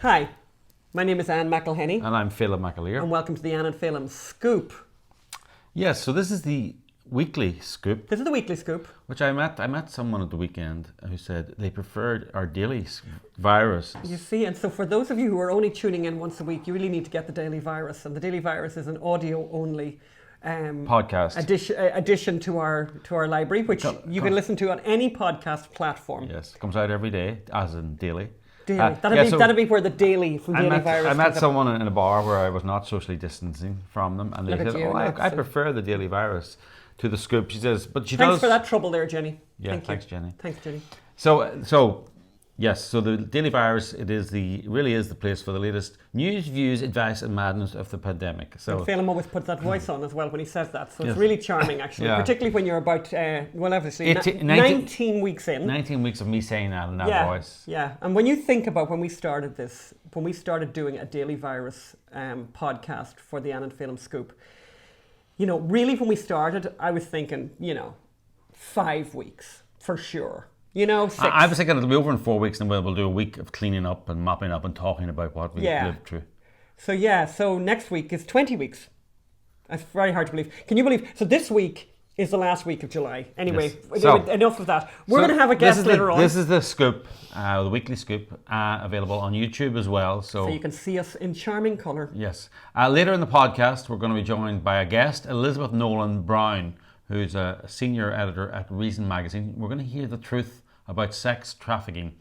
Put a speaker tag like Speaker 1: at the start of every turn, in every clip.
Speaker 1: Hi, my name is Anne McElhenney.
Speaker 2: And I'm Phelim McAleer.
Speaker 1: And welcome to the Anne and Phelim Scoop.
Speaker 2: Yes, so this is the weekly scoop.
Speaker 1: This is the weekly scoop.
Speaker 2: Which I met someone at the weekend who said they preferred our daily virus.
Speaker 1: You see, and so for those of you who are only tuning in once a week, you really need to get the Daily Virus. And the Daily Virus is an audio-only
Speaker 2: podcast
Speaker 1: addition to our library, which you can listen to on any podcast platform.
Speaker 2: Yes, it comes out every day, as in daily.
Speaker 1: That'd be where the daily from Daily Virus.
Speaker 2: I met someone in a bar where I was not socially distancing from them, and they said, I prefer the Daily Virus to the scoop. She says, but she
Speaker 1: Thanks for that trouble there, Jenny.
Speaker 2: Yeah, thanks, Jenny.
Speaker 1: Thanks, Jenny.
Speaker 2: So the Daily Virus, really is the place for the latest news, views, advice, and madness of the pandemic. So
Speaker 1: Phelim always puts that voice on as well when he says that, so it's really charming, actually, particularly when you're about, obviously 19 weeks in.
Speaker 2: 19 weeks of me saying that in that voice.
Speaker 1: Yeah, and when you think about when we started doing a Daily Virus podcast for the Anne and Phelim Scoop, really when we started, I was thinking, 5 weeks for sure. 6.
Speaker 2: I was thinking it'll be over in 4 weeks, and we'll do a week of cleaning up and mopping up and talking about what we've lived through. So next week is 20 weeks. That's very hard to believe. Can you believe? So this week is the last week of July. Anyway, enough of that. We're going to have a guest later on. This is the scoop, the weekly scoop, available on YouTube as well. So
Speaker 1: you can see us in charming colour.
Speaker 2: Yes. Later in the podcast, we're going to be joined by a guest, Elizabeth Nolan Brown, who's a senior editor at Reason magazine. We're going to hear the truth about sex trafficking.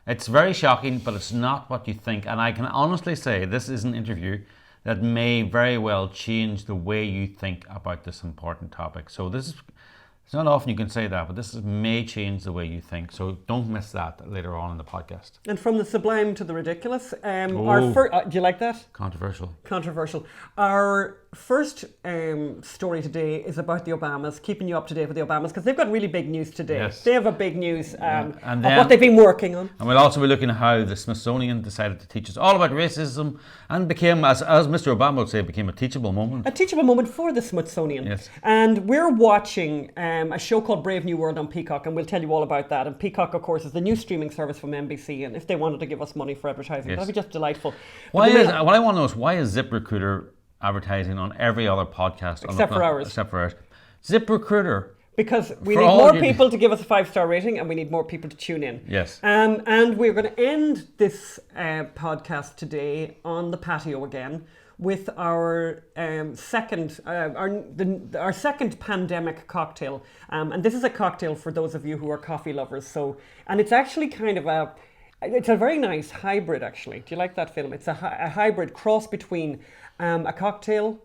Speaker 2: It's very shocking, but it's not what you think. And I can honestly say this is an interview that may very well change the way you think about this important topic. So it's not often you can say that, but this may change the way you think. So don't miss that later on in the podcast.
Speaker 1: And from the sublime to the ridiculous. Do you like that?
Speaker 2: Controversial.
Speaker 1: Our first story today is about the Obamas, keeping you up to date with the Obamas, because they've got really big news today.
Speaker 2: Yes.
Speaker 1: They have a big news of what they've been working on.
Speaker 2: And we'll also be looking at how the Smithsonian decided to teach us all about racism and became, as Mr. Obama would say, became a teachable moment.
Speaker 1: A teachable moment for the Smithsonian.
Speaker 2: Yes.
Speaker 1: And we're watching a show called Brave New World on Peacock, and we'll tell you all about that. And Peacock, of course, is the new streaming service from NBC, and if they wanted to give us money for advertising, that'd be just delightful.
Speaker 2: What I want to know is, why is ZipRecruiter advertising on every other podcast
Speaker 1: except for ours?
Speaker 2: ZipRecruiter.
Speaker 1: Because we need more people to give us a 5-star rating, and we need more people to tune in.
Speaker 2: Yes.
Speaker 1: And we're going to end this podcast today on the patio again with our second pandemic cocktail. And this is a cocktail for those of you who are coffee lovers. And it's actually it's a very nice hybrid, actually. Do you like that, Phelim? It's a hybrid cross between a cocktail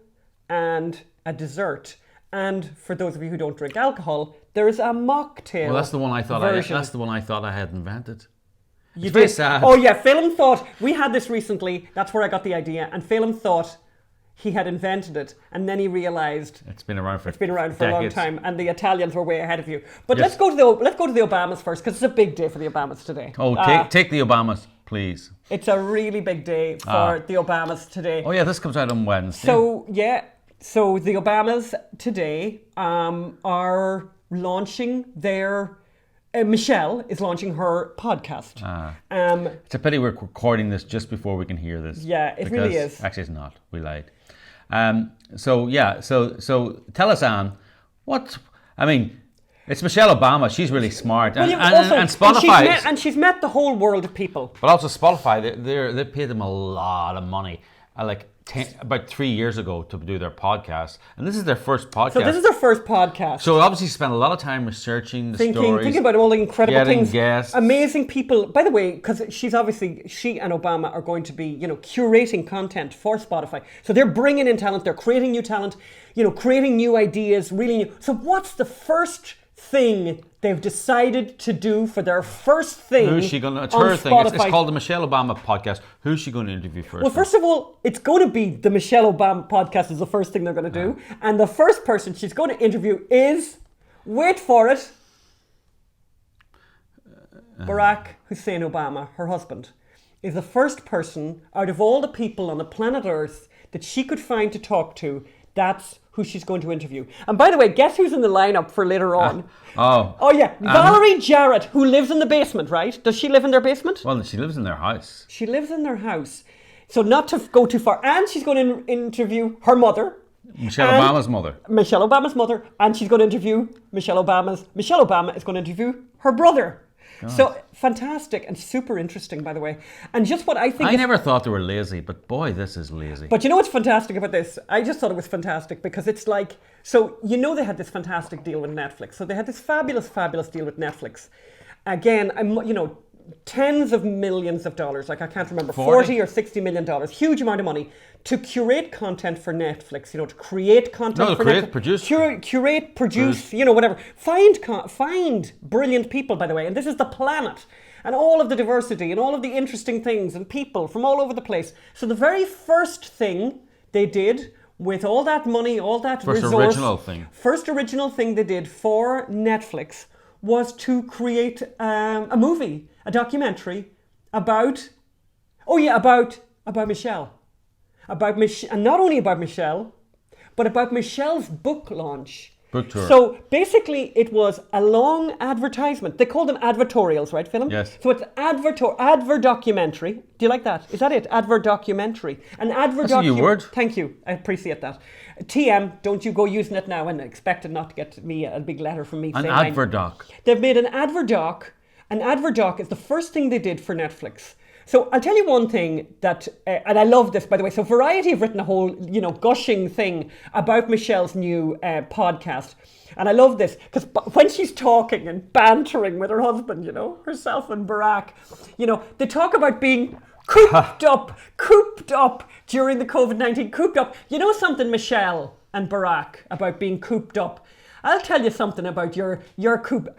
Speaker 1: and a dessert. And for those of you who don't drink alcohol, there is a mocktail.
Speaker 2: Well, that's the one I thought I had invented.
Speaker 1: It's very sad. Oh yeah, Phelim thought, we had this recently, that's where I got the idea, and Phelim thought he had invented it, and then he realised
Speaker 2: it's been around for
Speaker 1: decades. A long time, and the Italians were way ahead of you. But let's go to the Obamas first, because it's a big day for the Obamas today.
Speaker 2: Oh, take the Obamas, please.
Speaker 1: It's a really big day for the Obamas today.
Speaker 2: Oh yeah, this comes out on Wednesday.
Speaker 1: So the Obamas today are launching their. Michelle is launching her podcast.
Speaker 2: It's a pity we're recording this just before we can hear this.
Speaker 1: Yeah, it really is.
Speaker 2: Actually, it's not. We lied. So tell us, Anne, it's Michelle Obama. She's really smart, and Spotify.
Speaker 1: And she's met the whole world of people.
Speaker 2: But also Spotify, they paid them a lot of money. About 3 years ago to do their podcast, and this is their first podcast. So
Speaker 1: this is their first podcast.
Speaker 2: So obviously spent a lot of time researching the stories,
Speaker 1: thinking about all the incredible things,
Speaker 2: guests,
Speaker 1: amazing people. By the way, because she and Obama are going to be, curating content for Spotify. So they're bringing in talent, they're creating new talent, creating new ideas, really new. So what's the first thing they've decided to do for their first thing?
Speaker 2: Who's she going to? It's her thing. It's called the Michelle Obama podcast. Who's she going to interview first?
Speaker 1: Well, first of all, it's going to be the Michelle Obama podcast is the first thing they're going to do. And the first person she's going to interview is, wait for it, Barack Hussein Obama, her husband, is the first person out of all the people on the planet Earth that she could find to talk to That's who she's going to interview. And by the way, guess who's in the lineup for later on?
Speaker 2: Oh,
Speaker 1: yeah, Valerie Jarrett, who lives in the basement, right? Does she live in their basement?
Speaker 2: Well, she lives in their house.
Speaker 1: She lives in their house. So not to go too far. And she's going to interview her mother.
Speaker 2: Michelle Obama's mother.
Speaker 1: Michelle Obama's mother. And she's going to interview Michelle Obama is going to interview her brother. God. So fantastic and super interesting, by the way. And just what I think...
Speaker 2: I never thought they were lazy, but boy, this is lazy.
Speaker 1: But you know what's fantastic about this? I just thought it was fantastic because it's like... So, you know they had this fantastic deal with Netflix. So they had this fabulous, fabulous deal with Netflix. Again, tens of millions of dollars, like I can't remember, 40 or $60 million, huge amount of money to curate content for Netflix, to create content for Netflix. Curate, produce, whatever. Find brilliant people, by the way, and this is the planet, and all of the diversity, and all of the interesting things, and people from all over the place. So the very first thing they did with all that money, all that first original thing they did for Netflix was to create a movie, a documentary about Michelle. And not only about Michelle, but about Michelle's book launch.
Speaker 2: Book tour.
Speaker 1: So basically it was a long advertisement. They call them advertorials, right, Philip?
Speaker 2: Yes.
Speaker 1: So it's adver-documentary. Do you like that? Is that it? Adver-documentary.
Speaker 2: That's a new word.
Speaker 1: Thank you. I appreciate that. TM, don't you go using it now and expect it not to get me a big letter from me saying...
Speaker 2: An adverdoc.
Speaker 1: They've made an adverdoc. An adverdoc is the first thing they did for Netflix. So I'll tell you one thing that, and I love this, by the way. So Variety have written a whole, gushing thing about Michelle's new podcast. And I love this because when she's talking and bantering with her husband, herself and Barack, they talk about being cooped up during the COVID-19, cooped up. You know something, Michelle and Barack, about being cooped up? I'll tell you something about your coop.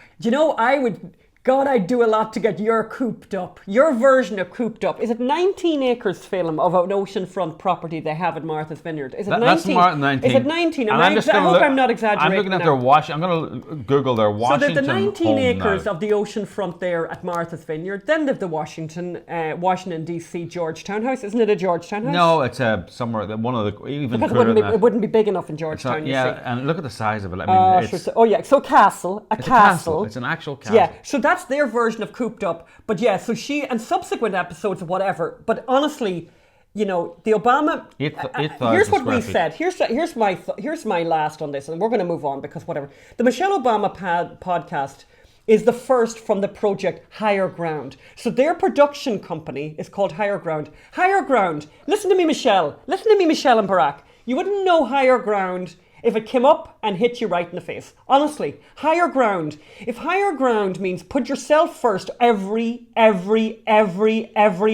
Speaker 1: I'd do a lot to get your cooped up. Your version of cooped up. Is it 19 acres, film, of an oceanfront property they have at Martha's Vineyard? Is it 19?
Speaker 2: That's more than 19.
Speaker 1: Is it 19? I hope I'm not exaggerating.
Speaker 2: I'm looking at I'm going to Google their Washington.
Speaker 1: So there's the 19 acres
Speaker 2: now.
Speaker 1: of the oceanfront there at Martha's Vineyard. Then there's the Washington D.C. Georgetown House. Isn't it a Georgetown House?
Speaker 2: No, it's somewhere that one of the even.
Speaker 1: Because it wouldn't be big enough in Georgetown.
Speaker 2: And look at the size of it. I mean,
Speaker 1: so castle, a castle.
Speaker 2: It's an actual castle.
Speaker 1: Yeah, so that's their version of cooped up. But yeah, so she and subsequent episodes of whatever. But honestly, the Obama. Here's what we said. Here's my last on this, and we're going to move on because whatever. The Michelle Obama podcast is the first from the project Higher Ground. So their production company is called Higher Ground. Higher Ground. Listen to me, Michelle. Listen to me, Michelle and Barack. You wouldn't know Higher Ground if it came up and hit you right in the face. Honestly, higher ground. If higher ground means put yourself first every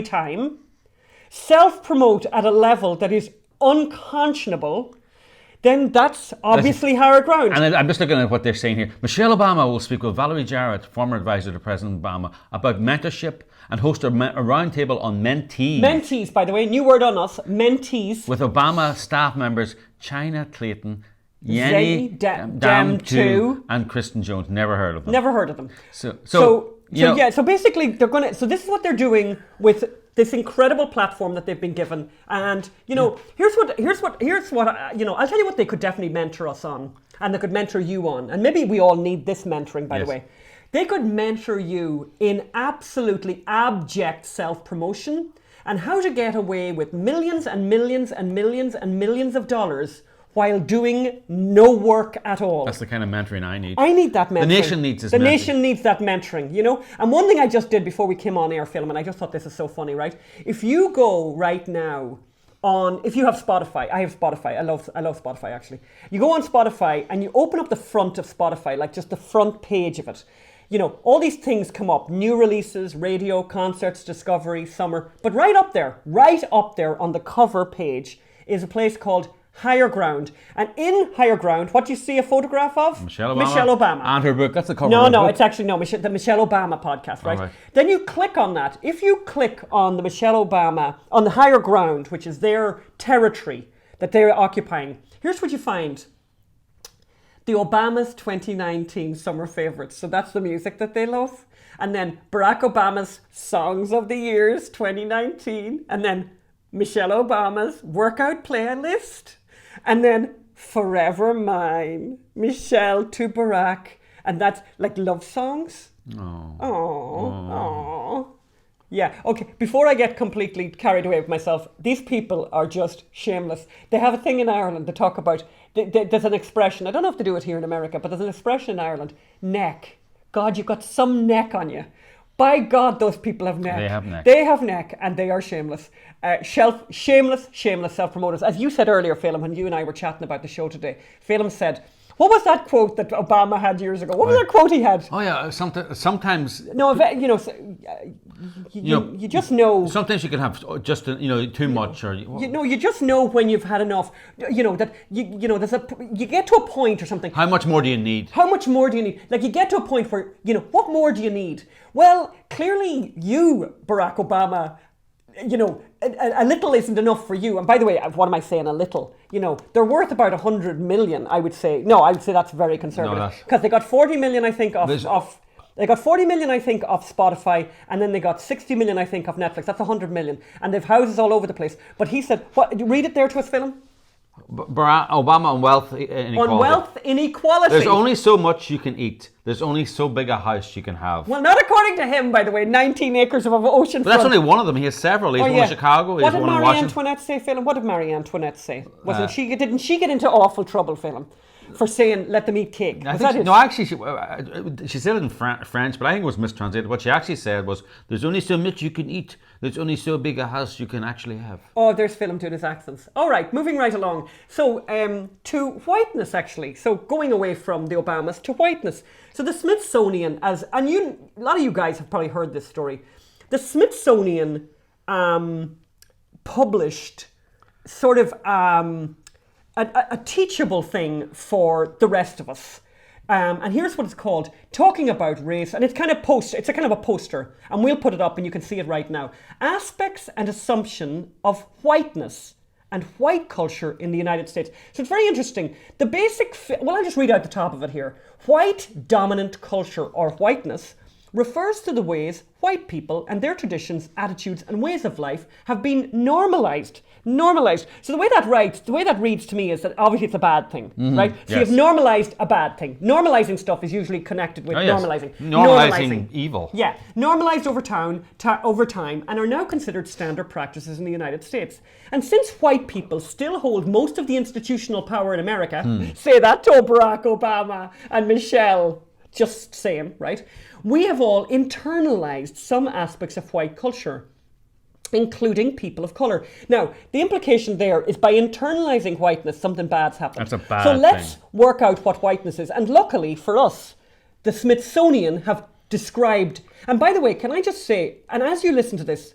Speaker 1: time, self-promote at a level that is unconscionable, then that's obviously higher ground.
Speaker 2: And I'm just looking at what they're saying here. Michelle Obama will speak with Valerie Jarrett, former advisor to President Obama, about mentorship and host a roundtable on mentees.
Speaker 1: Mentees, by the way, new word on us, mentees.
Speaker 2: With Obama staff members China Clayton,
Speaker 1: Yenny Dam2
Speaker 2: and Kristen Jones. Never heard of them.
Speaker 1: Never heard of them.
Speaker 2: So
Speaker 1: basically they're going to, so this is what they're doing with this incredible platform that they've been given. And, here's what, I'll tell you what they could definitely mentor us on, and they could mentor you on. And maybe we all need this mentoring, by the way. They could mentor you in absolutely abject self-promotion and how to get away with millions and millions and millions and millions of dollars while doing no work at all.
Speaker 2: That's the kind of mentoring I need.
Speaker 1: I need that mentoring.
Speaker 2: The nation needs this
Speaker 1: mentoring. The nation needs that mentoring, And one thing I just did before we came on air, film, and I just thought this is so funny, right? If you go right now if you have Spotify, I have Spotify. I love Spotify, actually. You go on Spotify and you open up the front of Spotify, like just the front page of it. All these things come up, new releases, radio, concerts, discovery, summer. But right up there on the cover page is a place called Higher Ground. And in Higher Ground, what do you see a photograph of?
Speaker 2: Michelle
Speaker 1: Obama.
Speaker 2: And her book. That's the cover
Speaker 1: of
Speaker 2: the book.
Speaker 1: It's actually, the Michelle Obama podcast, right? Then you click on that. If you click on the Michelle Obama, on the Higher Ground, which is their territory that they're occupying, here's what you find. The Obama's 2019 summer favorites. So that's the music that they love. And then Barack Obama's Songs of the Years 2019. And then Michelle Obama's workout playlist. And then Forever Mine, Michelle to Barack. And that's like love songs. Oh. Yeah, okay, before I get completely carried away with myself, these people are just shameless. They have a thing in Ireland to talk about, there's an expression, I don't know if they do it here in America, but there's an expression in Ireland, neck. God, you've got some neck on you. By God, those people have neck.
Speaker 2: They have neck.
Speaker 1: They have neck, and they are shameless. Shameless self-promoters. As you said earlier, Phelim, when you and I were chatting about the show today, Phelim said, what was that quote that Obama had years ago? What was that quote he had?
Speaker 2: Oh yeah, sometimes.
Speaker 1: No, you just know.
Speaker 2: Sometimes you can have just too much, or
Speaker 1: you just know when you've had enough. That you get to a point or something.
Speaker 2: How much more do you need?
Speaker 1: How much more do you need? Like you get to a point where what more do you need? Well, clearly you, Barack Obama. A little isn't enough for you. And by the way, what am I saying? A little. They're worth about 100 million. I would say. No, I would say that's very conservative because they got 40 million. I think they got 40 million. I think off Spotify, and then they got 60 million. I think off Netflix. That's 100 million, and they've houses all over the place. But he said, "What? Read it there to us, Phelim."
Speaker 2: Barack Obama on wealth inequality.
Speaker 1: On wealth inequality.
Speaker 2: There's only so much you can eat. There's only so big a house you can have.
Speaker 1: Well, not according to him, by the way. 19 acres of ocean.
Speaker 2: But that's only one of them. He has several. He's one in Chicago. He's one in Washington.
Speaker 1: What did Marie Antoinette say, Phelim? What did Marie Antoinette say? Didn't she get into awful trouble, Phelim, for saying let them eat cake?
Speaker 2: Actually, she said it in French, but I think it was mistranslated. What she actually said was, "There's only so much you can eat. There's only so big a house you can actually have."
Speaker 1: Oh, there's Phelim doing his accents. All right, moving right along. So to whiteness, actually. So going away from the Obamas to whiteness. So the Smithsonian, a lot of you guys have probably heard this story. The Smithsonian published sort of a teachable thing for the rest of us. And here's what it's called, talking about race, and it's kind of it's a kind of a poster, and we'll put it up and you can see it right now. Aspects and assumption of whiteness and white culture in the United States. So it's very interesting. The basic, I'll just read out the top of it here. White dominant culture, or whiteness, refers to the ways white people and their traditions, attitudes, and ways of life have been normalized. So the way that reads to me is that obviously it's a bad thing, right? So you've normalized a bad thing. Normalizing stuff is usually connected with normalizing.
Speaker 2: Normalizing evil.
Speaker 1: Yeah, normalized over time, and are now considered standard practices in the United States. And since white people still hold most of the institutional power in America, say that to Barack Obama and Michelle, just saying, right? We have all internalized some aspects of white culture, including people of colour. Now, the implication there is by internalizing whiteness, something bad's happened.
Speaker 2: That's a bad
Speaker 1: thing. So let's work out what whiteness is. And luckily for us, the Smithsonian have described, and by the way, can I just say, and as you listen to this,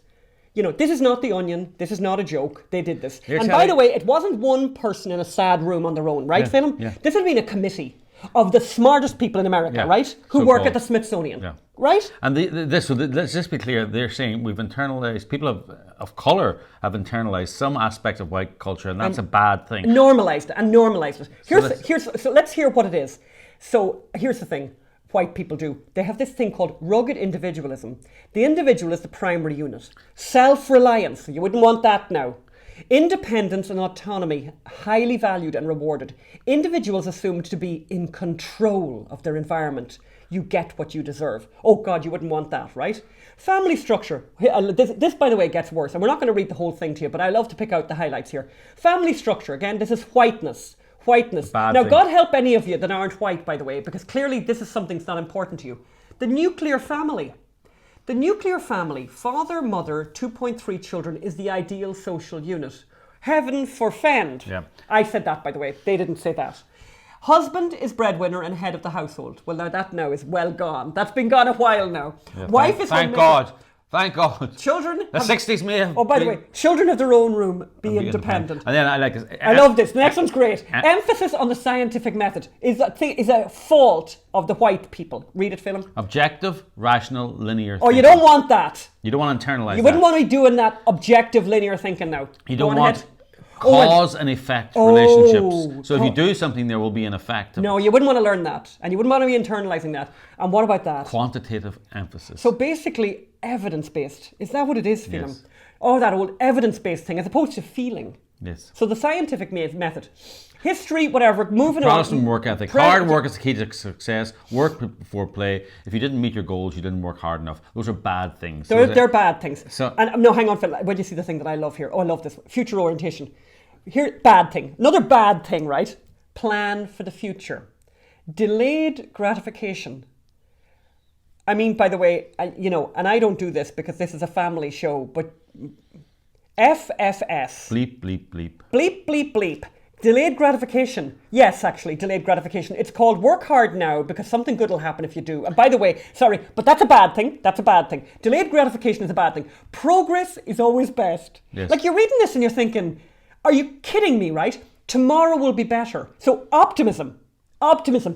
Speaker 1: this is not The Onion, this is not a joke, they did this. And by the way, it wasn't one person in a sad room on their own, right, Phelim? Yeah. This has been a committee of the smartest people in America, right? Who work at the Smithsonian, right?
Speaker 2: And let's just be clear, they're saying we've internalized, people of colour have internalized some aspect of white culture, and that's a bad thing.
Speaker 1: Normalized it. So let's hear what it is. So here's the thing. White people do. They have this thing called rugged individualism. The individual is the primary unit. Self-reliance. You wouldn't want that now. Independence and autonomy, highly valued and rewarded. Individuals assumed to be in control of their environment. You get what you deserve. Oh God, you wouldn't want that, right? Family structure. This, by the way, gets worse. And we're not going to read the whole thing to you, but I love to pick out the highlights here. Family structure. Again, this is whiteness. Now, God help any of you that aren't white, by the way, because clearly this is something that's not important to you. The nuclear family. The nuclear family, father, mother, 2.3 children, is the ideal social unit. Heaven forfend. Yeah. I said that, by the way. They didn't say that. Husband is breadwinner and head of the household. Well, now that now is well gone. That's been gone a while now.
Speaker 2: Yeah, Wife is thank God. Thank God.
Speaker 1: Children.
Speaker 2: The 60s may have.
Speaker 1: Oh, by the way, children have their own room. Be independent.
Speaker 2: And then
Speaker 1: I love this. The next one's great. Emphasis on the scientific method is a fault of the white people. Read it, Phelim.
Speaker 2: Objective, rational, linear.
Speaker 1: Oh, you don't want that.
Speaker 2: You don't want to internalize.
Speaker 1: You wouldn't want to be doing that objective, linear thinking now.
Speaker 2: You don't want cause and effect relationships. So if you do something, there will be an effect.
Speaker 1: No, you wouldn't want to learn that, and you wouldn't want to be internalizing that. And what about that?
Speaker 2: Quantitative emphasis.
Speaker 1: So basically, evidence-based. Is that what it is, Phelim?
Speaker 2: Yes.
Speaker 1: Oh, that old evidence-based thing, as opposed to feeling.
Speaker 2: Yes.
Speaker 1: So the scientific method, history, whatever, moving
Speaker 2: Protestant
Speaker 1: on.
Speaker 2: work ethic. Hard work is the key to success. Work before play. If you didn't meet your goals, you didn't work hard enough. Those are bad things.
Speaker 1: They're bad things.
Speaker 2: So,
Speaker 1: and no, hang on, Phil. Where do you see the thing that I love here? Oh, I love this. Future orientation. Here, bad thing. Another bad thing, right? Plan for the future. Delayed gratification. I mean, by the way, and I don't do this because this is a family show, but FFS.
Speaker 2: Bleep, bleep, bleep.
Speaker 1: Bleep, bleep, bleep. Delayed gratification. Yes, actually, delayed gratification. It's called work hard now because something good will happen if you do. And by the way, sorry, but that's a bad thing. That's a bad thing. Delayed gratification is a bad thing. Progress is always best.
Speaker 2: Yes.
Speaker 1: Like, you're reading this and you're thinking, are you kidding me, right? Tomorrow will be better. So optimism,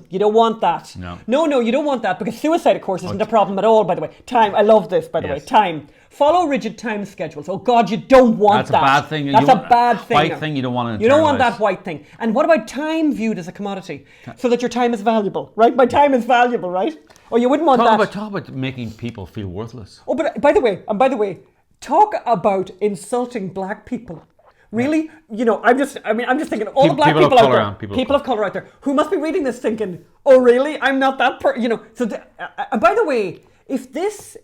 Speaker 1: you don't want that. No, you don't want that because suicide, of course, isn't a problem at all, by the way. Time, I love this, by the way. Time. Follow rigid time schedules. Oh God, you don't want that.
Speaker 2: That's a bad thing.
Speaker 1: That's a bad thing.
Speaker 2: White thing you don't want to internalize.
Speaker 1: You don't want that white thing. And what about time viewed as a commodity? So that your time is valuable, right? My time is valuable, right? Or you wouldn't want that.
Speaker 2: Talk about making people feel worthless.
Speaker 1: Oh, but by the way, talk about insulting black people. Really? I'm just thinking all the black people out there, people of color out there, who must be reading this thinking, oh really? I'm not that and by the way, if this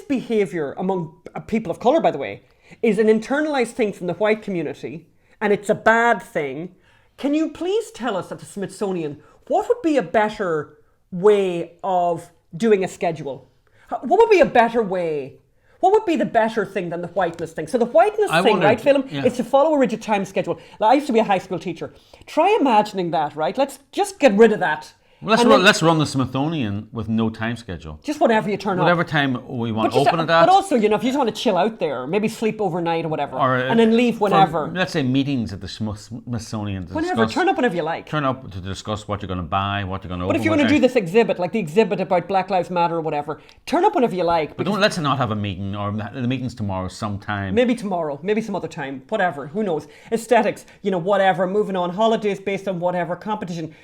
Speaker 1: behavior among people of color, by the way, is an internalized thing from the white community, and it's a bad thing, can you please tell us at the Smithsonian, what would be a better way of doing a schedule? What would be a better way? What would be the better thing than the whiteness thing? So the whiteness thing, right, Phil, is to follow a rigid time schedule. I used to be a high school teacher. Try imagining that, right? Let's just get rid of that.
Speaker 2: Well, let's run the Smithsonian with no time schedule.
Speaker 1: Just whatever you turn
Speaker 2: Whatever
Speaker 1: up.
Speaker 2: time we want to open it at.
Speaker 1: But also, if you just want to chill out there, maybe sleep overnight or whatever, and then leave whenever.
Speaker 2: Let's say meetings at the Smithsonian.
Speaker 1: Whenever, turn up whenever you like.
Speaker 2: Turn up to discuss what you're going to buy, what you're going to open.
Speaker 1: But if you want to do this exhibit, like the exhibit about Black Lives Matter or whatever, turn up whenever you like.
Speaker 2: But let's not have a meeting, or the meeting's tomorrow sometime.
Speaker 1: Maybe tomorrow, maybe some other time, whatever, who knows. Aesthetics, whatever, moving on. Holidays based on whatever, competition,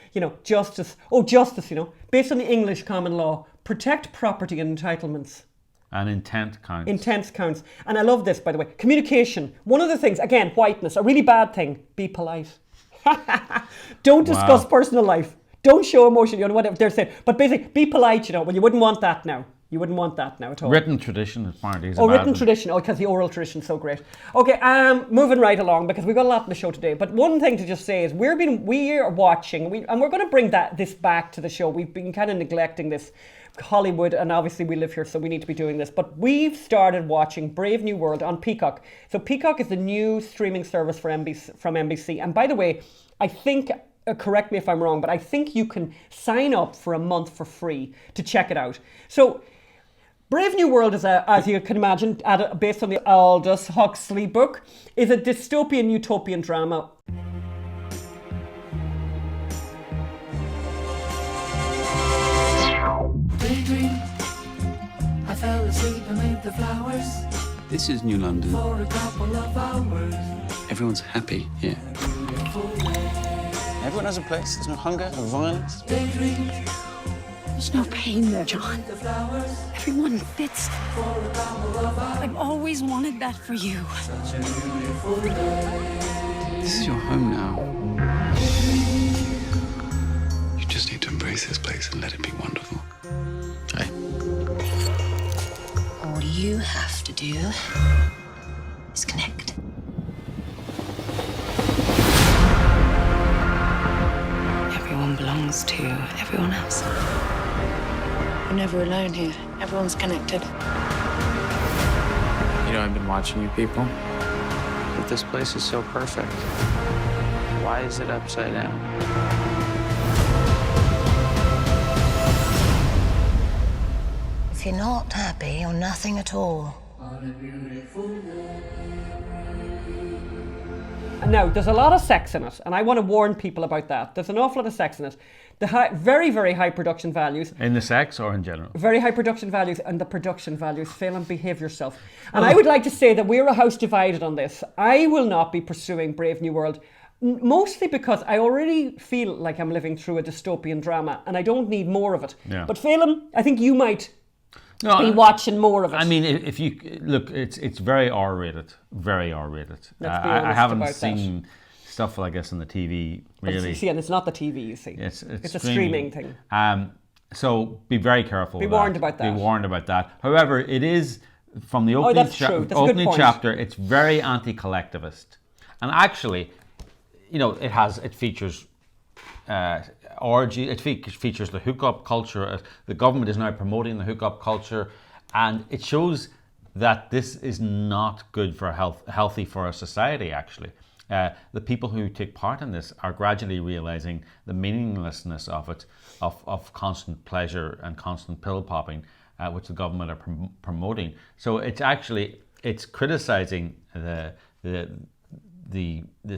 Speaker 1: justice. Oh, justice, based on the English common law, protect property and entitlements.
Speaker 2: And intent counts.
Speaker 1: Intent counts. And I love this, by the way. Communication. One of the things, again, whiteness, a really bad thing, be polite. Don't discuss personal life. Don't show emotion, whatever they're saying. But basically, be polite, well, you wouldn't want that now. You wouldn't want that now at all.
Speaker 2: Written tradition, apparently.
Speaker 1: Written tradition. Oh, because the oral tradition is so great. Okay, moving right along, because we've got a lot in the show today. But one thing to just say is we are watching, and we're going to bring this back to the show. We've been kind of neglecting this. Hollywood, and obviously we live here, so we need to be doing this. But we've started watching Brave New World on Peacock. So Peacock is the new streaming service from NBC. And by the way, I think, correct me if I'm wrong, but I think you can sign up for a month for free to check it out. So Brave New World is, as you can imagine, based on the Aldous Huxley book, is a dystopian utopian drama.
Speaker 3: Daydream, I fell asleep amid the flowers.
Speaker 4: This is New London.
Speaker 3: For a couple of hours.
Speaker 4: Everyone's happy here. Everyone has a place. There's no hunger, no violence.
Speaker 3: Daydream.
Speaker 5: There's no pain there, John. Everyone fits. I've always wanted that for you.
Speaker 4: This is your home now. You just need to embrace this place and let it be wonderful. Hey.
Speaker 5: All you have to do is connect. Everyone belongs to everyone else.
Speaker 6: We're never alone here. Everyone's connected.
Speaker 7: I've been watching you people. But this place is so perfect. Why is it upside down?
Speaker 8: If you're not happy, you're nothing at all.
Speaker 1: Now, there's a lot of sex in it, and I want to warn people about that. There's an awful lot of sex in it. The very, very high production values.
Speaker 2: In the sex or in general?
Speaker 1: Very high production values, and the production values. Fail and behave yourself. And I would like to say that we're a house divided on this. I will not be pursuing Brave New World, mostly because I already feel like I'm living through a dystopian drama, and I don't need more of it.
Speaker 2: Yeah.
Speaker 1: But Phelan, I think you might.
Speaker 2: No,
Speaker 1: be watching more of it.
Speaker 2: I mean, if you look, it's very R-rated, very R-rated.
Speaker 1: Let's be
Speaker 2: I
Speaker 1: honest
Speaker 2: haven't
Speaker 1: about
Speaker 2: seen stuff like this on the TV,
Speaker 1: But
Speaker 2: really.
Speaker 1: you see, and it's not the TV, you see.
Speaker 2: It's
Speaker 1: a streaming thing.
Speaker 2: So be very careful.
Speaker 1: Be
Speaker 2: with
Speaker 1: warned
Speaker 2: that.
Speaker 1: about that.
Speaker 2: Be warned about that. However, it is from the opening,
Speaker 1: that's true. That's a good
Speaker 2: opening
Speaker 1: point.
Speaker 2: chapter. It's very anti-collectivist, and actually, you know, it features orgy. It features the hookup culture. The government is now promoting the hookup culture, and it shows that this is not good for healthy for a society. Actually, the people who take part in this are gradually realizing the meaninglessness of it, of constant pleasure and constant pill popping, which the government are promoting. So it's criticizing the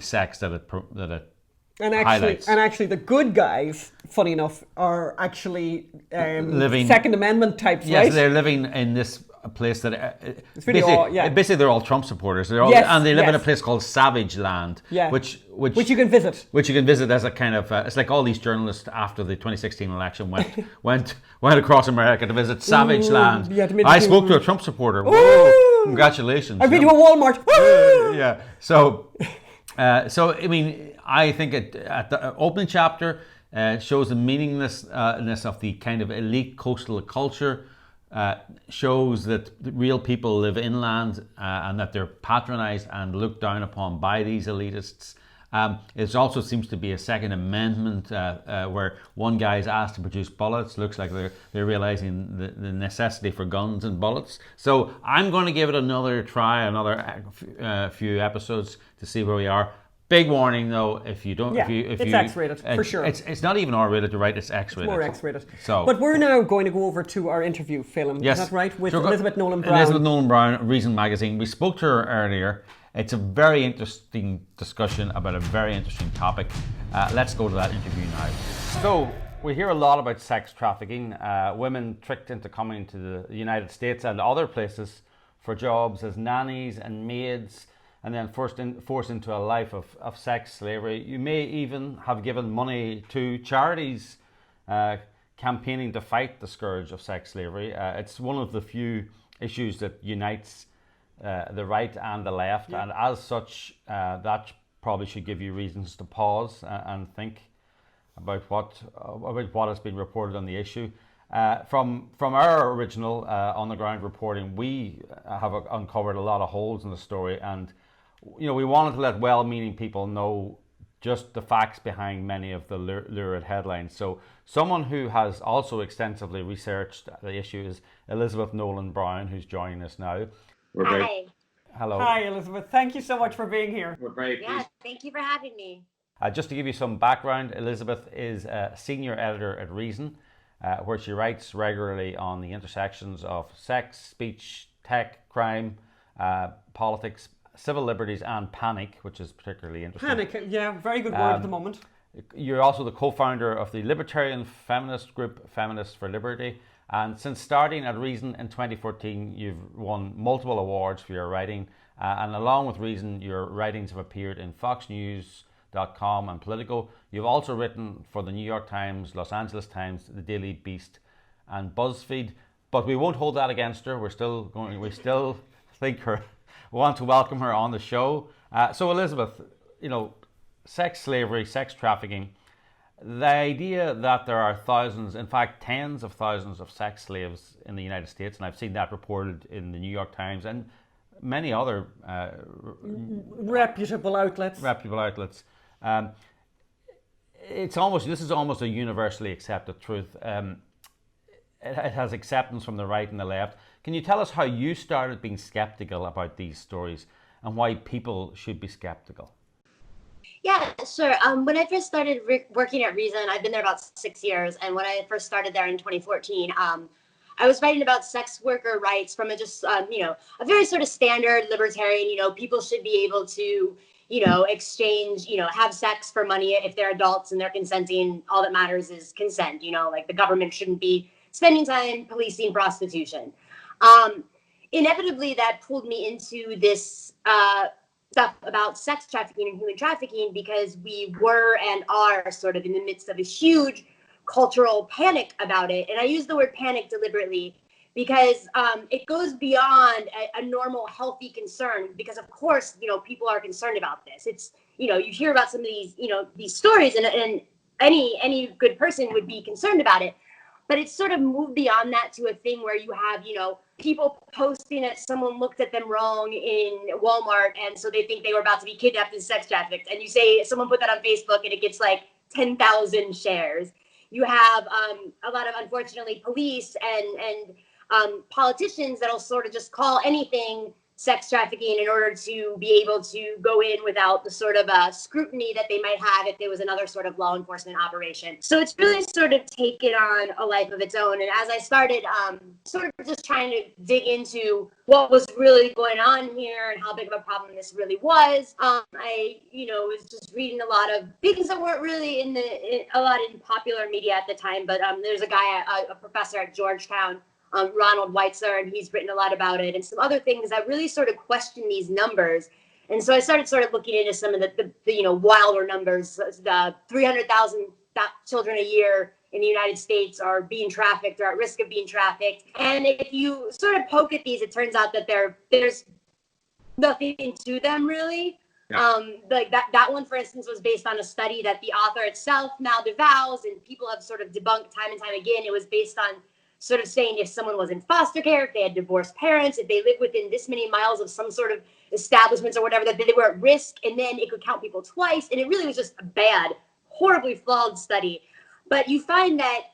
Speaker 2: sex that it highlights.
Speaker 1: And actually, the good guys, funny enough, are actually
Speaker 2: living
Speaker 1: Second Amendment types,
Speaker 2: yes,
Speaker 1: right?
Speaker 2: they're living in this place that
Speaker 1: It's really
Speaker 2: basically they're all Trump supporters. They're all,
Speaker 1: Yes,
Speaker 2: and they live in a
Speaker 1: yes.
Speaker 2: place called Savage Land,
Speaker 1: Yeah.
Speaker 2: which
Speaker 1: you can visit.
Speaker 2: Which you can visit as a kind of it's like all these journalists after the 2016 election went across America to visit Savage Land.
Speaker 1: yeah, to
Speaker 2: I spoke to a Trump supporter. Whoa, congratulations!
Speaker 1: I've been to a Walmart.
Speaker 2: Yeah. So I mean, I think at the opening chapter shows the meaninglessness of the kind of elite coastal culture. Shows that real people live inland and that they're patronized and looked down upon by these elitists. It also seems to be a Second Amendment where one guy is asked to produce bullets. Looks like they're realizing the necessity for guns and bullets. So I'm going to give it another try, another few episodes to see where we are. Big warning though, if you don't, if
Speaker 1: it's X-rated for sure.
Speaker 2: It's not even R-rated to write; it's X-rated.
Speaker 1: More X-rated.
Speaker 2: So,
Speaker 1: but we're now going to go over to our interview film.
Speaker 2: Yes.
Speaker 1: Is that right? With
Speaker 2: So
Speaker 1: Elizabeth Nolan Brown.
Speaker 2: Elizabeth Nolan Brown, Reason Magazine. We spoke to her earlier. It's a very interesting discussion about a very interesting topic. Let's go to that interview now. So we hear a lot about sex trafficking, women tricked into coming to the United States and other places for jobs as nannies and maids, and then forced into a life of sex slavery. You may even have given money to charities campaigning to fight the scourge of sex slavery. It's one of the few issues that unites the right and the left, and as such, that probably should give you reasons to pause and think about what has been reported on the issue. From our original on the ground reporting, we have uncovered a lot of holes in the story, and we wanted to let well-meaning people know just the facts behind many of the lurid headlines. So someone who has also extensively researched the issue is Elizabeth Nolan Brown, who's joining us now.
Speaker 9: Hi.
Speaker 2: Hello.
Speaker 1: Hi, Elizabeth. Thank you so much for being here.
Speaker 2: We're very
Speaker 9: Yeah, thank you for having me.
Speaker 2: Just to give you some background, Elizabeth is a senior editor at Reason, where she writes regularly on the intersections of sex, speech, tech, crime, politics, civil liberties, and panic, which is particularly interesting.
Speaker 1: Panic, yeah, very good word at the moment.
Speaker 2: You're also the co-founder of the libertarian feminist group Feminists for Liberty, and since starting at Reason in 2014, you've won multiple awards for your writing, and along with Reason, your writings have appeared in FoxNews.com and Politico. You've also written for the New York Times, Los Angeles Times, the Daily Beast, and BuzzFeed. But we won't hold that against her. We still want to welcome her on the show. So Elizabeth, sex slavery, sex trafficking, the idea that there are thousands, in fact tens of thousands of sex slaves in the United States, and I've seen that reported in the New York Times and many other
Speaker 1: reputable outlets.
Speaker 2: This is almost a universally accepted truth. It has acceptance from the right and the left. Can you tell us how you started being skeptical about these stories and why people should be skeptical?
Speaker 9: Yeah, sure. When I first started working at Reason, I've been there about 6 years. And when I first started there in 2014, I was writing about sex worker rights from a very sort of standard libertarian, people should be able to, exchange, have sex for money if they're adults and they're consenting. All that matters is consent, like the government shouldn't be spending time policing prostitution. Inevitably, that pulled me into this stuff about sex trafficking and human trafficking because we were and are sort of in the midst of a huge cultural panic about it. And I use the word panic deliberately because it goes beyond a normal healthy concern, because of course, people are concerned about this. It's, you hear about some of these, these stories, and any good person would be concerned about it. But it's sort of moved beyond that to a thing where you have, people posting that someone looked at them wrong in Walmart, and so they think they were about to be kidnapped and sex trafficked. And you say someone put that on Facebook, and it gets like 10,000 shares. You have a lot of, unfortunately, police and politicians that'll sort of just call anything sex trafficking in order to be able to go in without the sort of scrutiny that they might have if there was another sort of law enforcement operation. So it's really sort of taken on a life of its own. And as I started sort of just trying to dig into what was really going on here and how big of a problem this really was, I, was just reading a lot of things that weren't really in popular media at the time. But there's a guy, a professor at Georgetown, Ronald Weitzer, and he's written a lot about it, and some other things that really sort of question these numbers. And so I started sort of looking into some of the wilder numbers. The 300,000 children a year in the United States are being trafficked or at risk of being trafficked. And if you sort of poke at these, it turns out that there's nothing to them really. Yeah. Like that one, for instance, was based on a study that the author itself now devours, and people have sort of debunked time and time again. It was based on sort of saying if someone was in foster care, if they had divorced parents, if they lived within this many miles of some sort of establishments or whatever, that they were at risk, and then it could count people twice. And it really was just a bad, horribly flawed study. But you find that,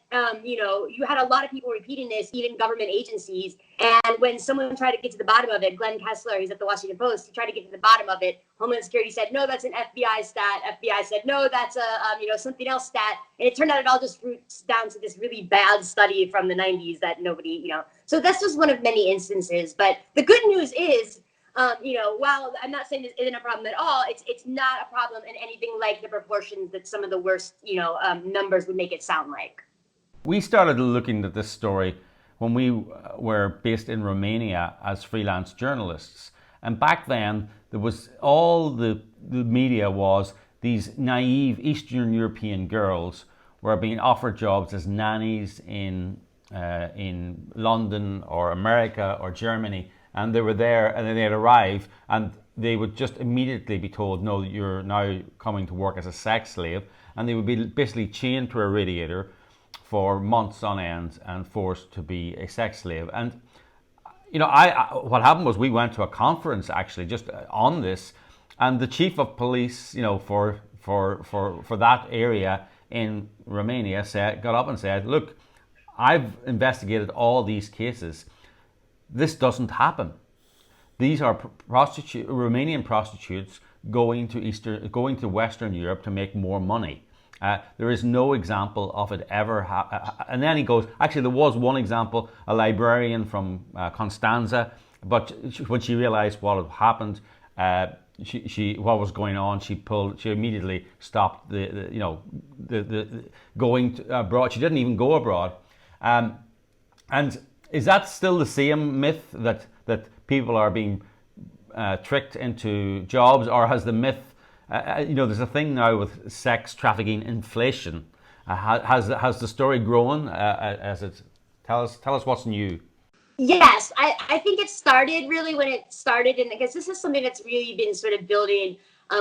Speaker 9: you had a lot of people repeating this, even government agencies. And when someone tried to get to the bottom of it, Glenn Kessler, he's at the Washington Post, he tried to get to the bottom of it. Homeland Security said, no, that's an FBI stat. FBI said, no, that's a, something else stat. And it turned out it all just roots down to this really bad study from the 90s that nobody, So that's just one of many instances. But the good news is, while I'm not saying this isn't a problem at all, it's not a problem in anything like the proportions that some of the worst, numbers would make it sound like.
Speaker 2: We started looking at this story when we were based in Romania as freelance journalists. And back then, there was all the media was these naive Eastern European girls were being offered jobs as nannies in London or America or Germany. And they were there, and then they'd arrive, and they would just immediately be told, no, you're now coming to work as a sex slave. And they would be basically chained to a radiator for months on end and forced to be a sex slave. And, what happened was we went to a conference actually just on this, and the chief of police, for that area in Romania got up and said, look, I've investigated all these cases. This doesn't happen. These are Romanian prostitutes going to Western Europe to make more money. There is no example of it ever. And then he goes, actually, there was one example, a librarian from Constanza, but when she realized what had happened, what was going on, she immediately stopped the going abroad. She didn't even go abroad, and. Is that still the same myth that people are being tricked into jobs, or has the myth, there's a thing now with sex trafficking inflation. Has the story grown? Tell us what's new.
Speaker 9: Yes, I think it started really when it started, because this is something that's really been sort of building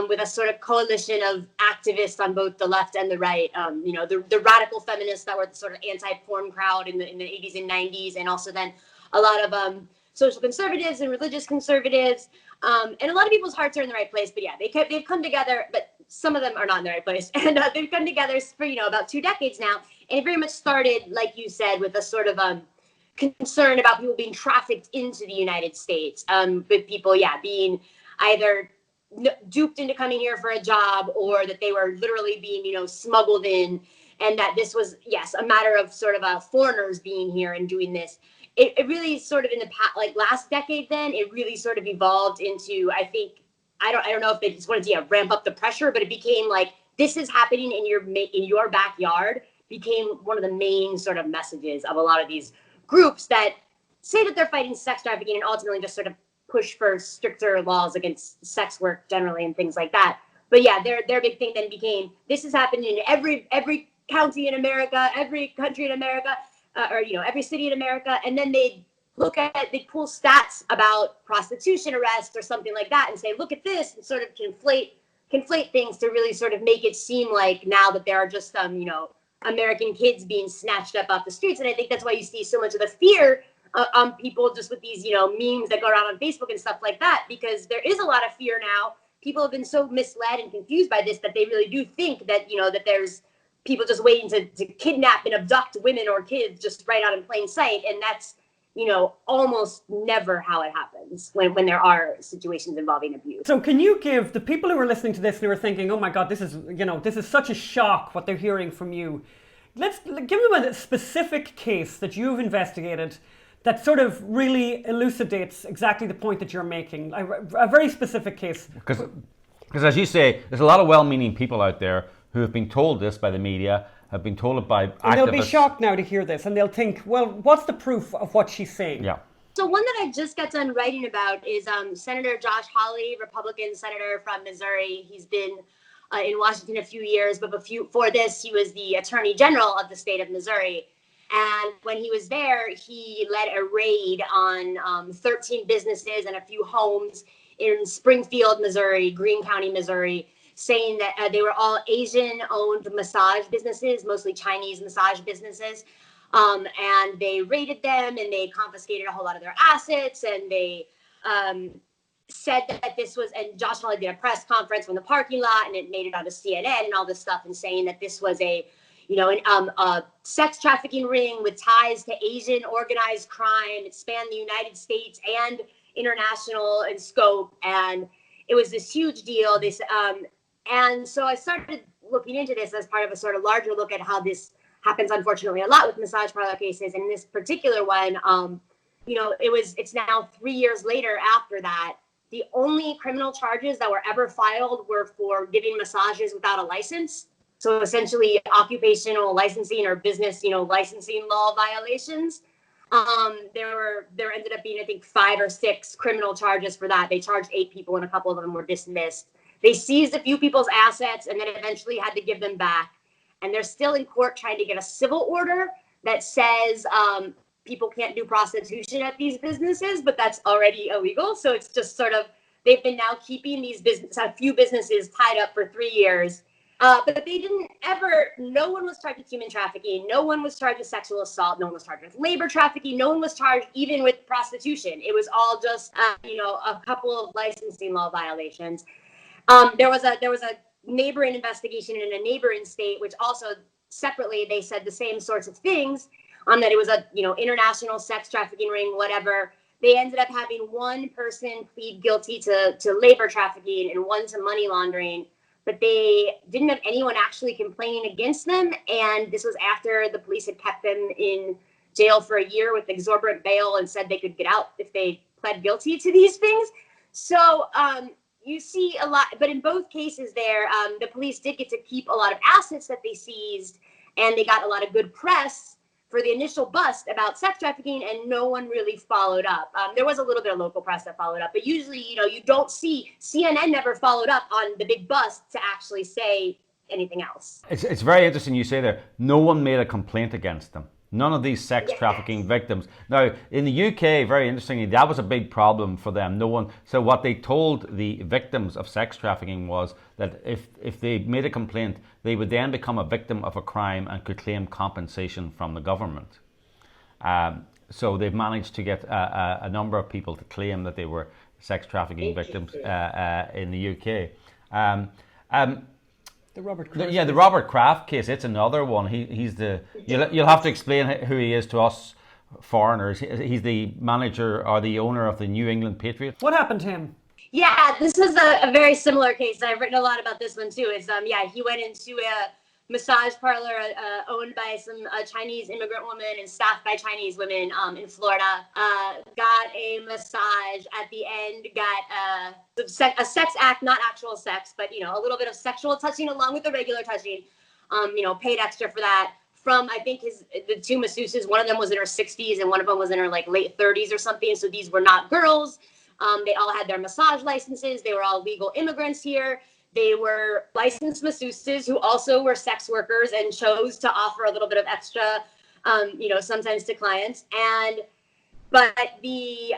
Speaker 9: with a sort of coalition of activists on both the left and the right. The radical feminists that were the sort of anti-porn crowd in the 80s and 90s, and also then a lot of social conservatives and religious conservatives. And a lot of people's hearts are in the right place, but yeah, they've come together, but some of them are not in the right place. And they've come together for, about 2 decades now. And it very much started, like you said, with a sort of concern about people being trafficked into the United States, with people, being either duped into coming here for a job, or that they were literally being, smuggled in, and that this was, yes, a matter of sort of foreigners being here and doing this. It really sort of in the past, like last decade, then it really sort of evolved into, I think, I don't know if they just wanted to ramp up the pressure, but it became like, this is happening in your backyard, became one of the main sort of messages of a lot of these groups that say that they're fighting sex trafficking and ultimately just sort of push for stricter laws against sex work generally and things like that. But yeah, their big thing then became, this is happening in every county in America, every country in America, or every city in America. And then they they pull stats about prostitution arrests or something like that and say, look at this, and sort of conflate things to really sort of make it seem like now that there are just some, American kids being snatched up off the streets. And I think that's why you see so much of the fear on people just with these, memes that go around on Facebook and stuff like that, because there is a lot of fear now. People have been so misled and confused by this that they really do think that, that there's people just waiting to kidnap and abduct women or kids just right out in plain sight. And that's, almost never how it happens when there are situations involving abuse.
Speaker 1: So can you give the people who are listening to this and who are thinking, oh my God, this is such a shock what they're hearing from you. Let's give them a specific case that you've investigated that sort of really elucidates exactly the point that you're making. A very specific case.
Speaker 2: Because as you say, there's a lot of well-meaning people out there who have been told this by the media, have been told it by activists.
Speaker 1: And they'll be shocked now to hear this, and they'll think, well, what's the proof of what she's saying?
Speaker 2: Yeah.
Speaker 9: So one that I just got done writing about is Senator Josh Hawley, Republican senator from Missouri. He's been in Washington a few years, but before this, he was the Attorney General of the state of Missouri. And when he was there, he led a raid on 13 businesses and a few homes in Springfield, Missouri, Greene County, Missouri, saying that they were all Asian-owned massage businesses, mostly Chinese massage businesses. And they raided them, and they confiscated a whole lot of their assets, and they said that this was, and Josh Hawley did a press conference from the parking lot, and it made it onto CNN and all this stuff, and saying that this was a sex trafficking ring with ties to Asian organized crime. It spanned the United States and international in scope, and it was this huge deal. And so I started looking into this as part of a sort of larger look at how this happens, unfortunately, a lot with massage parlor cases. And in this particular one, it's now 3 years later after that. The only criminal charges that were ever filed were for giving massages without a license. So essentially occupational licensing or business, licensing law violations. There ended up being, I think, 5 or 6 criminal charges for that. They charged 8 people and a couple of them were dismissed. They seized a few people's assets and then eventually had to give them back. And they're still in court trying to get a civil order that says people can't do prostitution at these businesses, but that's already illegal. So it's just sort of, they've been now keeping a few businesses tied up for 3 years. But they didn't no one was charged with human trafficking. No one was charged with sexual assault. No one was charged with labor trafficking. No one was charged even with prostitution. It was all just, a couple of licensing law violations. There was a neighboring investigation in a neighboring state, which also separately, they said the same sorts of things, that it was a, international sex trafficking ring, whatever. They ended up having one person plead guilty to labor trafficking and one to money laundering, but they didn't have anyone actually complaining against them. And this was after the police had kept them in jail for a year with exorbitant bail and said they could get out if they pled guilty to these things. So you see a lot, but in both cases there, the police did get to keep a lot of assets that they seized, and they got a lot of good press for the initial bust about sex trafficking, and no one really followed up. There was a little bit of local press that followed up, but usually, you don't see, CNN never followed up on the big bust to actually say anything else.
Speaker 2: It's very interesting you say there, no one made a complaint against them. None of these sex trafficking victims. Now, in the UK, very interestingly, that was a big problem for them. No one. So what they told the victims of sex trafficking was that if they made a complaint, they would then become a victim of a crime and could claim compensation from the government. So they've managed to get a number of people to claim that they were sex trafficking victims in the UK.
Speaker 1: The Robert Kraft
Speaker 2: the Robert Kraft case, it's another one. He's the, you'll have to explain who he is to us foreigners. He's the manager or the owner of the New England Patriots.
Speaker 1: What happened to him?
Speaker 9: Yeah, this is a very similar case. I've written a lot about this one too. He went into a massage parlor owned by some Chinese immigrant women and staffed by Chinese women in Florida. Got a massage at the end, got a sex act, not actual sex, but a little bit of sexual touching along with the regular touching. Paid extra for that. From, I think, the 2 masseuses, one of them was in her 60s and one of them was in her late 30s or something. So these were not girls. They all had their massage licenses. They were all legal immigrants here. They were licensed masseuses who also were sex workers and chose to offer a little bit of extra, sometimes to clients. And But the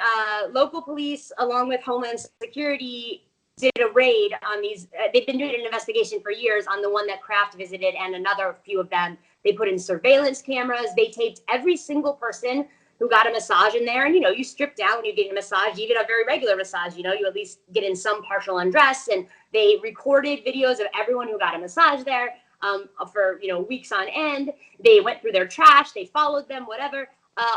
Speaker 9: local police, along with Homeland Security, did a raid on these. They've been doing an investigation for years on the one that Kraft visited and another few of them. They put in surveillance cameras. They taped every single person who got a massage in there. And, you strip down when you get a massage, even a very regular massage, you at least get in some partial undress. And they recorded videos of everyone who got a massage there for, weeks on end. They went through their trash. They followed them, whatever.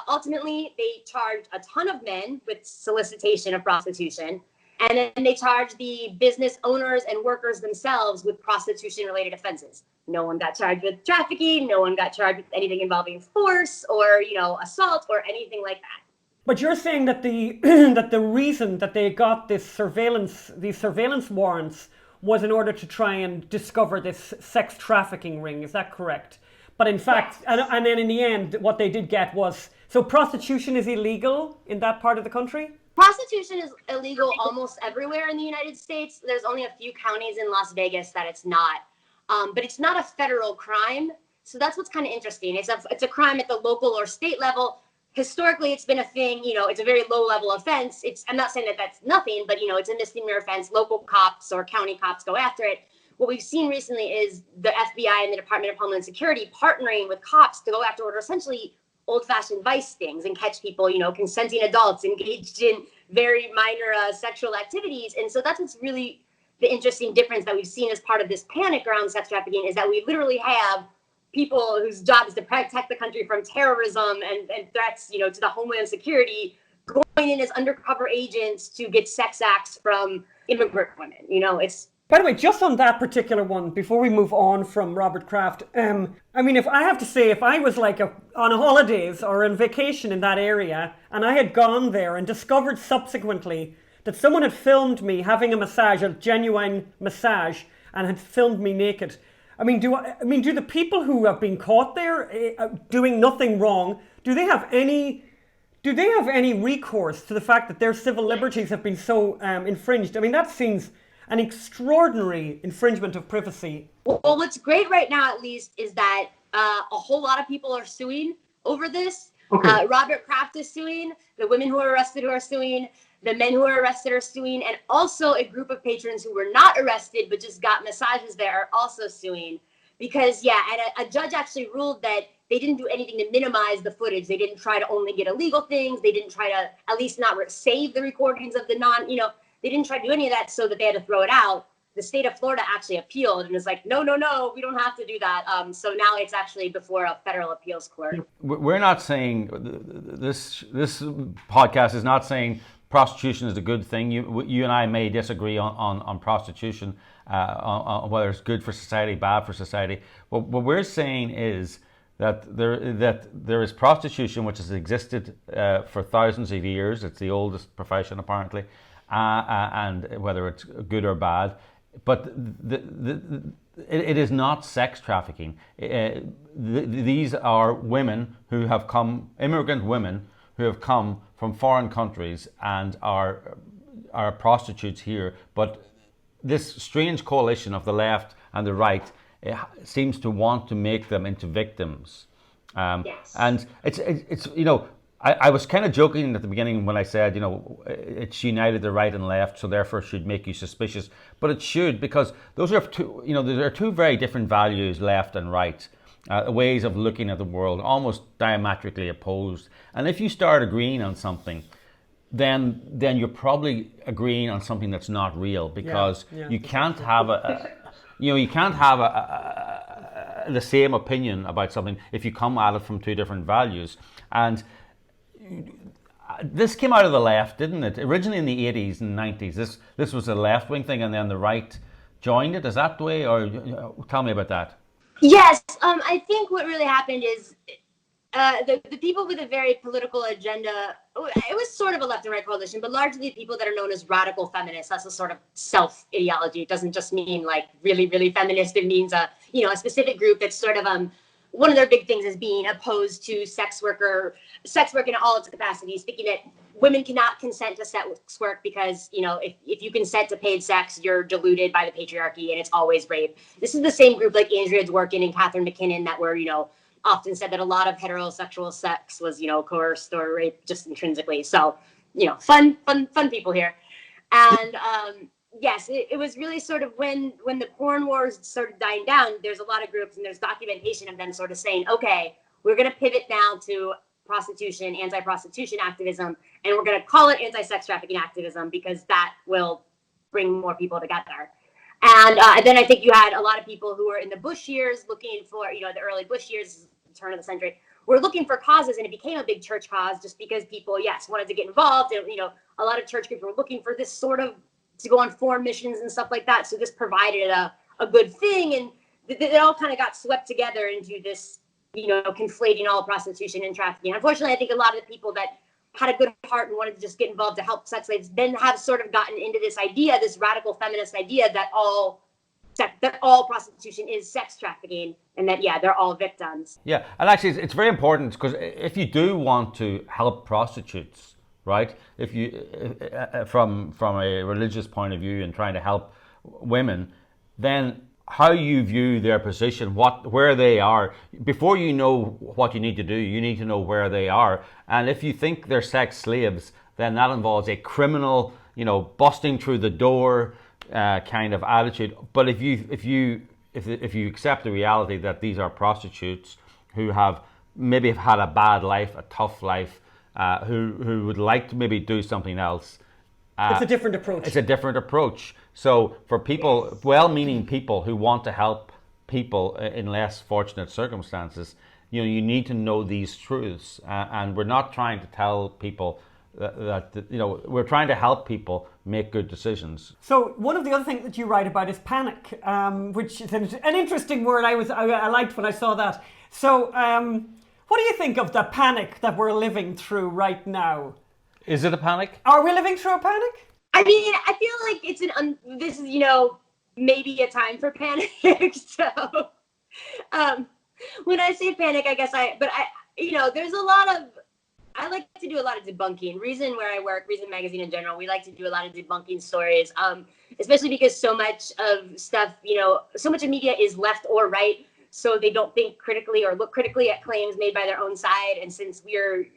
Speaker 9: Ultimately, they charged a ton of men with solicitation of prostitution. And then they charged the business owners and workers themselves with prostitution-related offenses. No one got charged with trafficking. No one got charged with anything involving force or, assault or anything like that.
Speaker 1: But you're saying that the that the reason that they got these surveillance warrants was in order to try and discover this sex trafficking ring. Is that correct? But in fact, yes. and then in the end, what they did get was, so prostitution is illegal in that part of the country?
Speaker 9: Prostitution is illegal almost everywhere in the United States. There's only a few counties in Las Vegas that it's not. But it's not a federal crime. So that's what's kind of interesting. It's a crime at the local or state level. Historically, it's been a thing, it's a very low level offense. I'm not saying that that's nothing, but, it's a misdemeanor offense. Local cops or county cops go after it. What we've seen recently is the FBI and the Department of Homeland Security partnering with cops to go after what are essentially old-fashioned vice things and catch people, consenting adults engaged in very minor sexual activities. And so that's what's really the interesting difference that we've seen as part of this panic around sex trafficking, is that we literally have people whose job is to protect the country from terrorism and threats, to the Homeland Security, going in as undercover agents to get sex acts from immigrant women. It's...
Speaker 1: By the way, just on that particular one, before we move on from Robert Kraft, if I have to say, if I was on holidays or on vacation in that area, and I had gone there and discovered subsequently that someone had filmed me having a massage, a genuine massage, and had filmed me naked, do the people who have been caught there doing nothing wrong, do they have any recourse to the fact that their civil liberties have been so infringed? That seems an extraordinary infringement of privacy.
Speaker 9: Well, what's great right now, at least, is that a whole lot of people are suing over this. Okay. Robert Kraft is suing. The women who are arrested are suing. The men who are arrested are suing. And also a group of patrons who were not arrested but just got massages there are also suing. Because, and a judge actually ruled that they didn't do anything to minimize the footage. They didn't try to only get illegal things. They didn't try to at least not save the recordings of the they didn't try to do any of that so that they had to throw it out. The state of Florida actually appealed and was like, no, we don't have to do that. So now it's actually before a federal appeals court.
Speaker 2: We're not saying, this podcast is not saying prostitution is a good thing. You and I may disagree on prostitution, on whether it's good for society, bad for society. But what we're saying is that there is prostitution which has existed for thousands of years. It's the oldest profession apparently. And whether it's good or bad, but it is not sex trafficking. These are women who have come, immigrant women who have come from foreign countries and are prostitutes here. But this strange coalition of the left and the right seems to want to make them into victims.
Speaker 9: Yes.
Speaker 2: And it's I was kind of joking at the beginning when I said, it's united the right and left, so therefore should make you suspicious. But it should, because those are two, there are two very different values, left and right, ways of looking at the world, almost diametrically opposed. And if you start agreeing on something, then you're probably agreeing on something that's not real, because you can't have the same opinion about something if you come at it from two different values. And this came out of the left, didn't it? Originally in the 80s and 90s, this was a left-wing thing, and then the right joined it. Is that the way? Or tell me about that.
Speaker 9: Yes, I think what really happened is the people with a very political agenda, it was sort of a left and right coalition, but largely people that are known as radical feminists. That's a sort of self-ideology. It doesn't just mean really, really feminist. It means a specific group that's sort of one of their big things is being opposed to sex work in all its capacities, thinking that women cannot consent to sex work because, if you consent to paid sex, you're deluded by the patriarchy and it's always rape. This is the same group like Andrea Dworkin and Catherine McKinnon that were, often said that a lot of heterosexual sex was, coerced or raped just intrinsically. So, fun people here. And yes, it was really sort of when the porn wars started dying down, there's a lot of groups and there's documentation of them sort of saying, okay, we're going to pivot now to prostitution, anti-prostitution activism, and we're going to call it anti-sex trafficking activism because that will bring more people together. And then I think you had a lot of people who were in the Bush years looking for, the early Bush years, turn of the century, were looking for causes, and it became a big church cause just because people, yes, wanted to get involved. And, a lot of church groups were looking for this sort of to go on foreign missions and stuff like that. So this provided a good thing. And it all kind of got swept together into this, conflating all prostitution and trafficking. Unfortunately, I think a lot of the people that had a good heart and wanted to just get involved to help sex slaves then have sort of gotten into this idea, this radical feminist idea that all prostitution is sex trafficking and that, they're all victims.
Speaker 2: Yeah, and actually it's very important because if you do want to help prostitutes, right, if you from a religious point of view and trying to help women, then how you view their position, where they are, before you know what you need to do, you need to know where they are. And if you think they're sex slaves, then that involves a criminal, busting through the door kind of attitude. But if you accept the reality that these are prostitutes who have maybe had a bad life, a tough life, who would like to maybe do something else,
Speaker 1: it's a different approach.
Speaker 2: It's a different approach. So for people, well-meaning people who want to help people in less fortunate circumstances, you need to know these truths. And we're not trying to tell people that we're trying to help people make good decisions.
Speaker 1: So one of the other things that you write about is panic, which is an interesting word. I liked when I saw that. So what do you think of the panic that we're living through right now?
Speaker 2: Is it a panic?
Speaker 1: Are we living through a panic?
Speaker 9: I mean, I feel like this is, maybe a time for panic. So when I say panic, I guess there's a lot of, I like to do a lot of debunking. Reason where I work, Reason Magazine in general, we like to do a lot of debunking stories, especially because so much of stuff, so much of media is left or right. So they don't think critically or look critically at claims made by their own side. And since we're,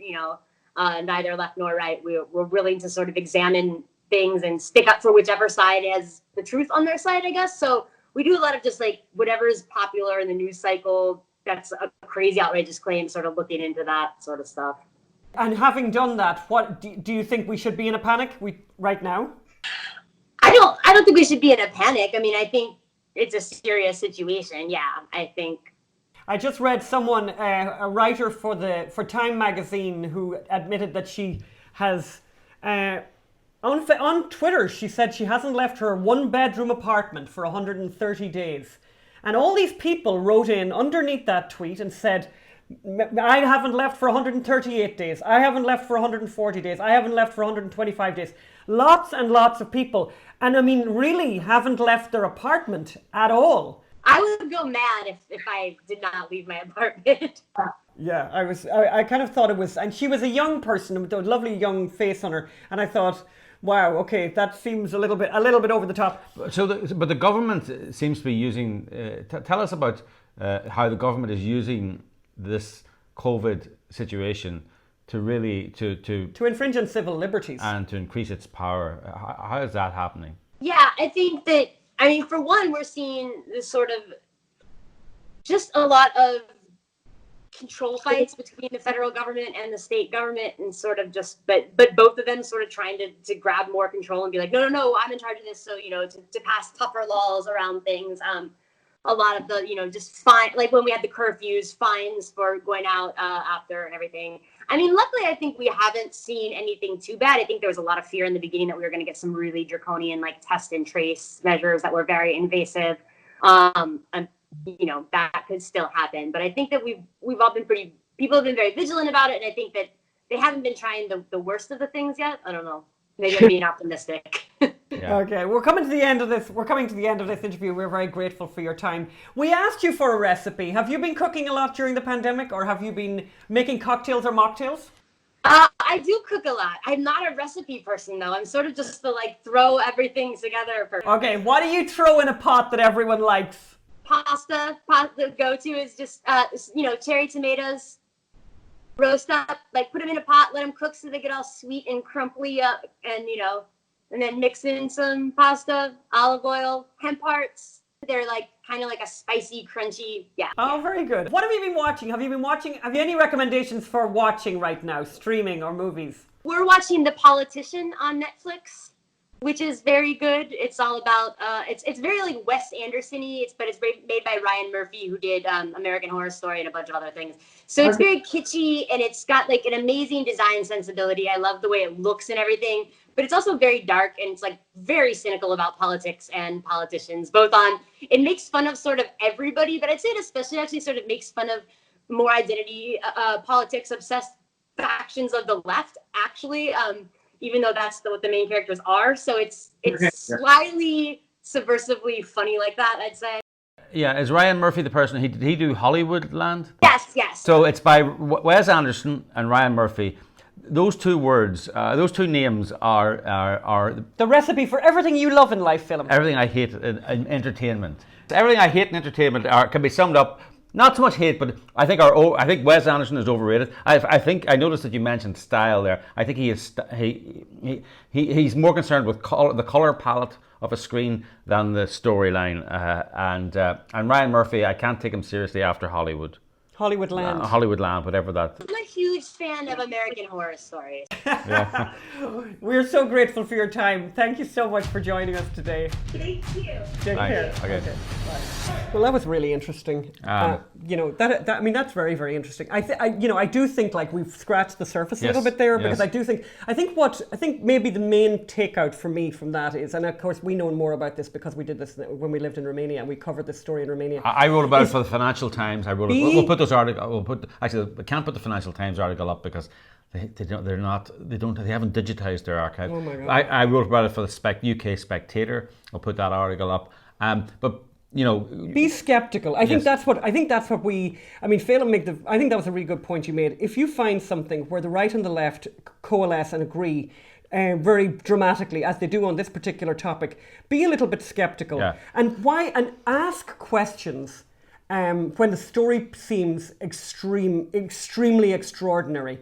Speaker 9: neither left nor right, we're willing to sort of examine things and stick up for whichever side has the truth on their side, I guess. So we do a lot of just like whatever is popular in the news cycle that's a crazy, outrageous claim, sort of looking into that sort of stuff.
Speaker 1: And having done that, what do you think we should be in a panic right now?
Speaker 9: I don't think we should be in a panic. I mean, I think it's a serious situation. Yeah, I think.
Speaker 1: I just read someone, a writer for Time magazine, who admitted that she has, on Twitter, she said she hasn't left her one-bedroom apartment for 130 days. And all these people wrote in underneath that tweet and said, I haven't left for 138 days. I haven't left for 140 days. I haven't left for 125 days. Lots and lots of people. And I mean, really haven't left their apartment at all.
Speaker 9: I would go mad if I did not leave my apartment.
Speaker 1: Yeah, I kind of thought it was, and she was a young person with a lovely young face on her, and I thought, wow, okay, that seems a little bit over the top.
Speaker 2: So, but the government seems to be using. Tell us about how the government is using this COVID situation to really to
Speaker 1: infringe on civil liberties
Speaker 2: and to increase its power. How is that happening?
Speaker 9: Yeah, I think that. I mean, for one, we're seeing this sort of just a lot of control fights between the federal government and the state government, and sort of just, but both of them sort of trying to grab more control and be like, no, I'm in charge of this. So, to pass tougher laws around things. A lot of the, just fine, like when we had the curfews, fines for going out after and everything. I mean, luckily, I think we haven't seen anything too bad. I think there was a lot of fear in the beginning that we were going to get some really draconian, like, test and trace measures that were very invasive. And, that could still happen. But I think that we've all been people have been very vigilant about it. And I think that they haven't been trying the worst of the things yet. I don't know. Maybe I'm being optimistic.
Speaker 1: Yeah. Okay, we're coming to the end of this. We're coming to the end of this interview. We're very grateful for your time. We asked you for a recipe. Have you been cooking a lot during the pandemic, or have you been making cocktails or mocktails?
Speaker 9: I do cook a lot. I'm not a recipe person, though. I'm sort of just the throw everything together person.
Speaker 1: Okay, what do you throw in a pot that everyone likes?
Speaker 9: pasta. The go-to is just cherry tomatoes. Roast up, like put them in a pot, let them cook so they get all sweet and crumply up, and then mix in some pasta, olive oil, hemp hearts. They're like kind of like a spicy, crunchy, yeah.
Speaker 1: Oh, very good. What have you been watching? Have you any recommendations for watching right now, streaming or movies?
Speaker 9: We're watching The Politician on Netflix, which is very good. It's all about it's very like Wes Anderson-y, but it's made by Ryan Murphy, who did American Horror Story and a bunch of other things. So it's very kitschy, and it's got like an amazing design sensibility. I love the way it looks and everything, but it's also very dark, and it's like very cynical about politics and politicians. It makes fun of sort of everybody, but I'd say it especially actually sort of makes fun of more identity politics obsessed factions of the left, actually. Even though that's what the main characters are. So it's slightly subversively funny like that, I'd say.
Speaker 2: Yeah, is Ryan Murphy the person, did he do Hollywoodland?
Speaker 9: Yes.
Speaker 2: So it's by Wes Anderson and Ryan Murphy. Those two words, those two names are
Speaker 1: the recipe for everything you love in life, Philip.
Speaker 2: Everything I hate in entertainment. Everything I hate in entertainment can be summed up. Not so much hate, but I think Wes Anderson is overrated. I noticed that you mentioned style there. I think he's more concerned with the color palette of a screen than the storyline. And Ryan Murphy, I can't take him seriously after Hollywoodland, whatever that.
Speaker 9: I'm a huge fan of American Horror Stories.
Speaker 2: Yeah.
Speaker 1: We're so grateful for your time. Thank you so much for joining us today.
Speaker 9: Thank you.
Speaker 1: Take care.
Speaker 2: Okay.
Speaker 1: Bye. Well, that was really interesting. That's very, very interesting. I do think like we've scratched the surface a little bit there, because I think maybe the main takeout for me from that is, and of course we know more about this because we did this when we lived in Romania and we covered this story in Romania.
Speaker 2: I wrote about it for the Financial Times. We'll put those articles. I can't put the Financial Times article up because they haven't digitized their archive.
Speaker 1: Oh my God.
Speaker 2: I wrote about it for the UK Spectator. I'll put that article up. But
Speaker 1: be skeptical. I think that's what Phelan I think that was a really good point you made. If you find something where the right and the left coalesce and agree very dramatically, as they do on this particular topic, be a little bit skeptical.
Speaker 2: Yeah.
Speaker 1: And ask questions when the story seems extremely extraordinary.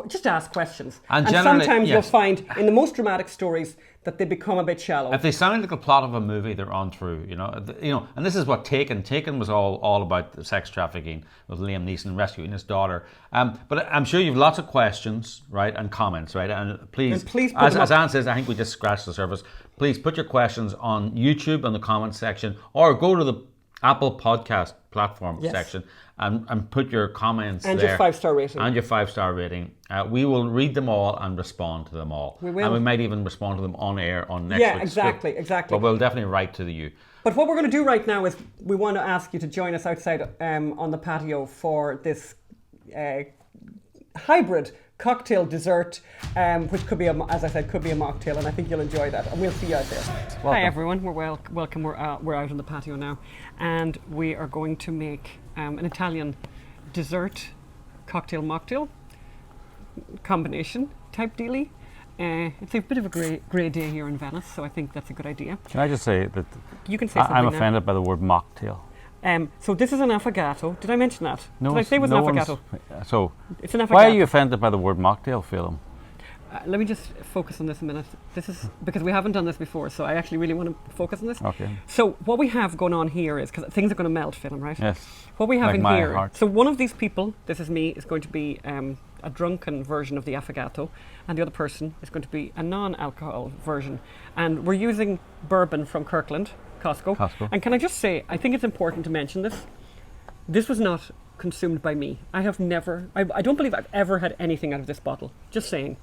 Speaker 1: Just ask questions. And sometimes you'll find in the most dramatic stories that they become a bit shallow.
Speaker 2: If they sound like a plot of a movie, they're untrue. And this is what Taken was all about, the sex trafficking with Liam Neeson rescuing his daughter. But I'm sure you've lots of questions, right, and comments, right? And please as Anne says, I think we just scratched the surface. Please put your questions on YouTube in the comments section, or go to the Apple Podcast platform section and put your comments
Speaker 1: and
Speaker 2: there.
Speaker 1: Your 5-star rating.
Speaker 2: And your 5-star rating. We will read them all and respond to them all.
Speaker 1: We will.
Speaker 2: And we might even respond to them on air on next week's
Speaker 1: exactly.
Speaker 2: But we'll definitely write to you.
Speaker 1: But what we're going to do right now is we want to ask you to join us outside on the patio for this hybrid cocktail dessert, which could be a mocktail, and I think you'll enjoy that. And we'll see you out there. Welcome. Hi everyone, we're welcome. We're out on the patio now, and we are going to make an Italian dessert cocktail mocktail combination type dealie. It's a bit of a grey day here in Venice, so I think that's a good idea.
Speaker 2: Can I just say that
Speaker 1: you can say something
Speaker 2: I'm offended by the word mocktail.
Speaker 1: So this is an affogato. Did I mention that?
Speaker 2: No,
Speaker 1: did I say it was an affogato?
Speaker 2: So
Speaker 1: it's an affogato.
Speaker 2: Why are you offended by the word mocktail, Phil?
Speaker 1: Let me just focus on this a minute. This is because we haven't done this before, so I actually really want to focus on this.
Speaker 2: Okay.
Speaker 1: So what we have going on here is, because things are going to melt, Phil, right?
Speaker 2: Yes.
Speaker 1: What we have
Speaker 2: like
Speaker 1: in
Speaker 2: my
Speaker 1: here.
Speaker 2: Heart.
Speaker 1: So one of these people, this is me, is going to be a drunken version of the affogato, and the other person is going to be a non-alcohol version. And we're using bourbon from Kirkland, Costco. And can I just say, I think it's important to mention this. This was not consumed by me. I don't believe I've ever had anything out of this bottle. Just saying.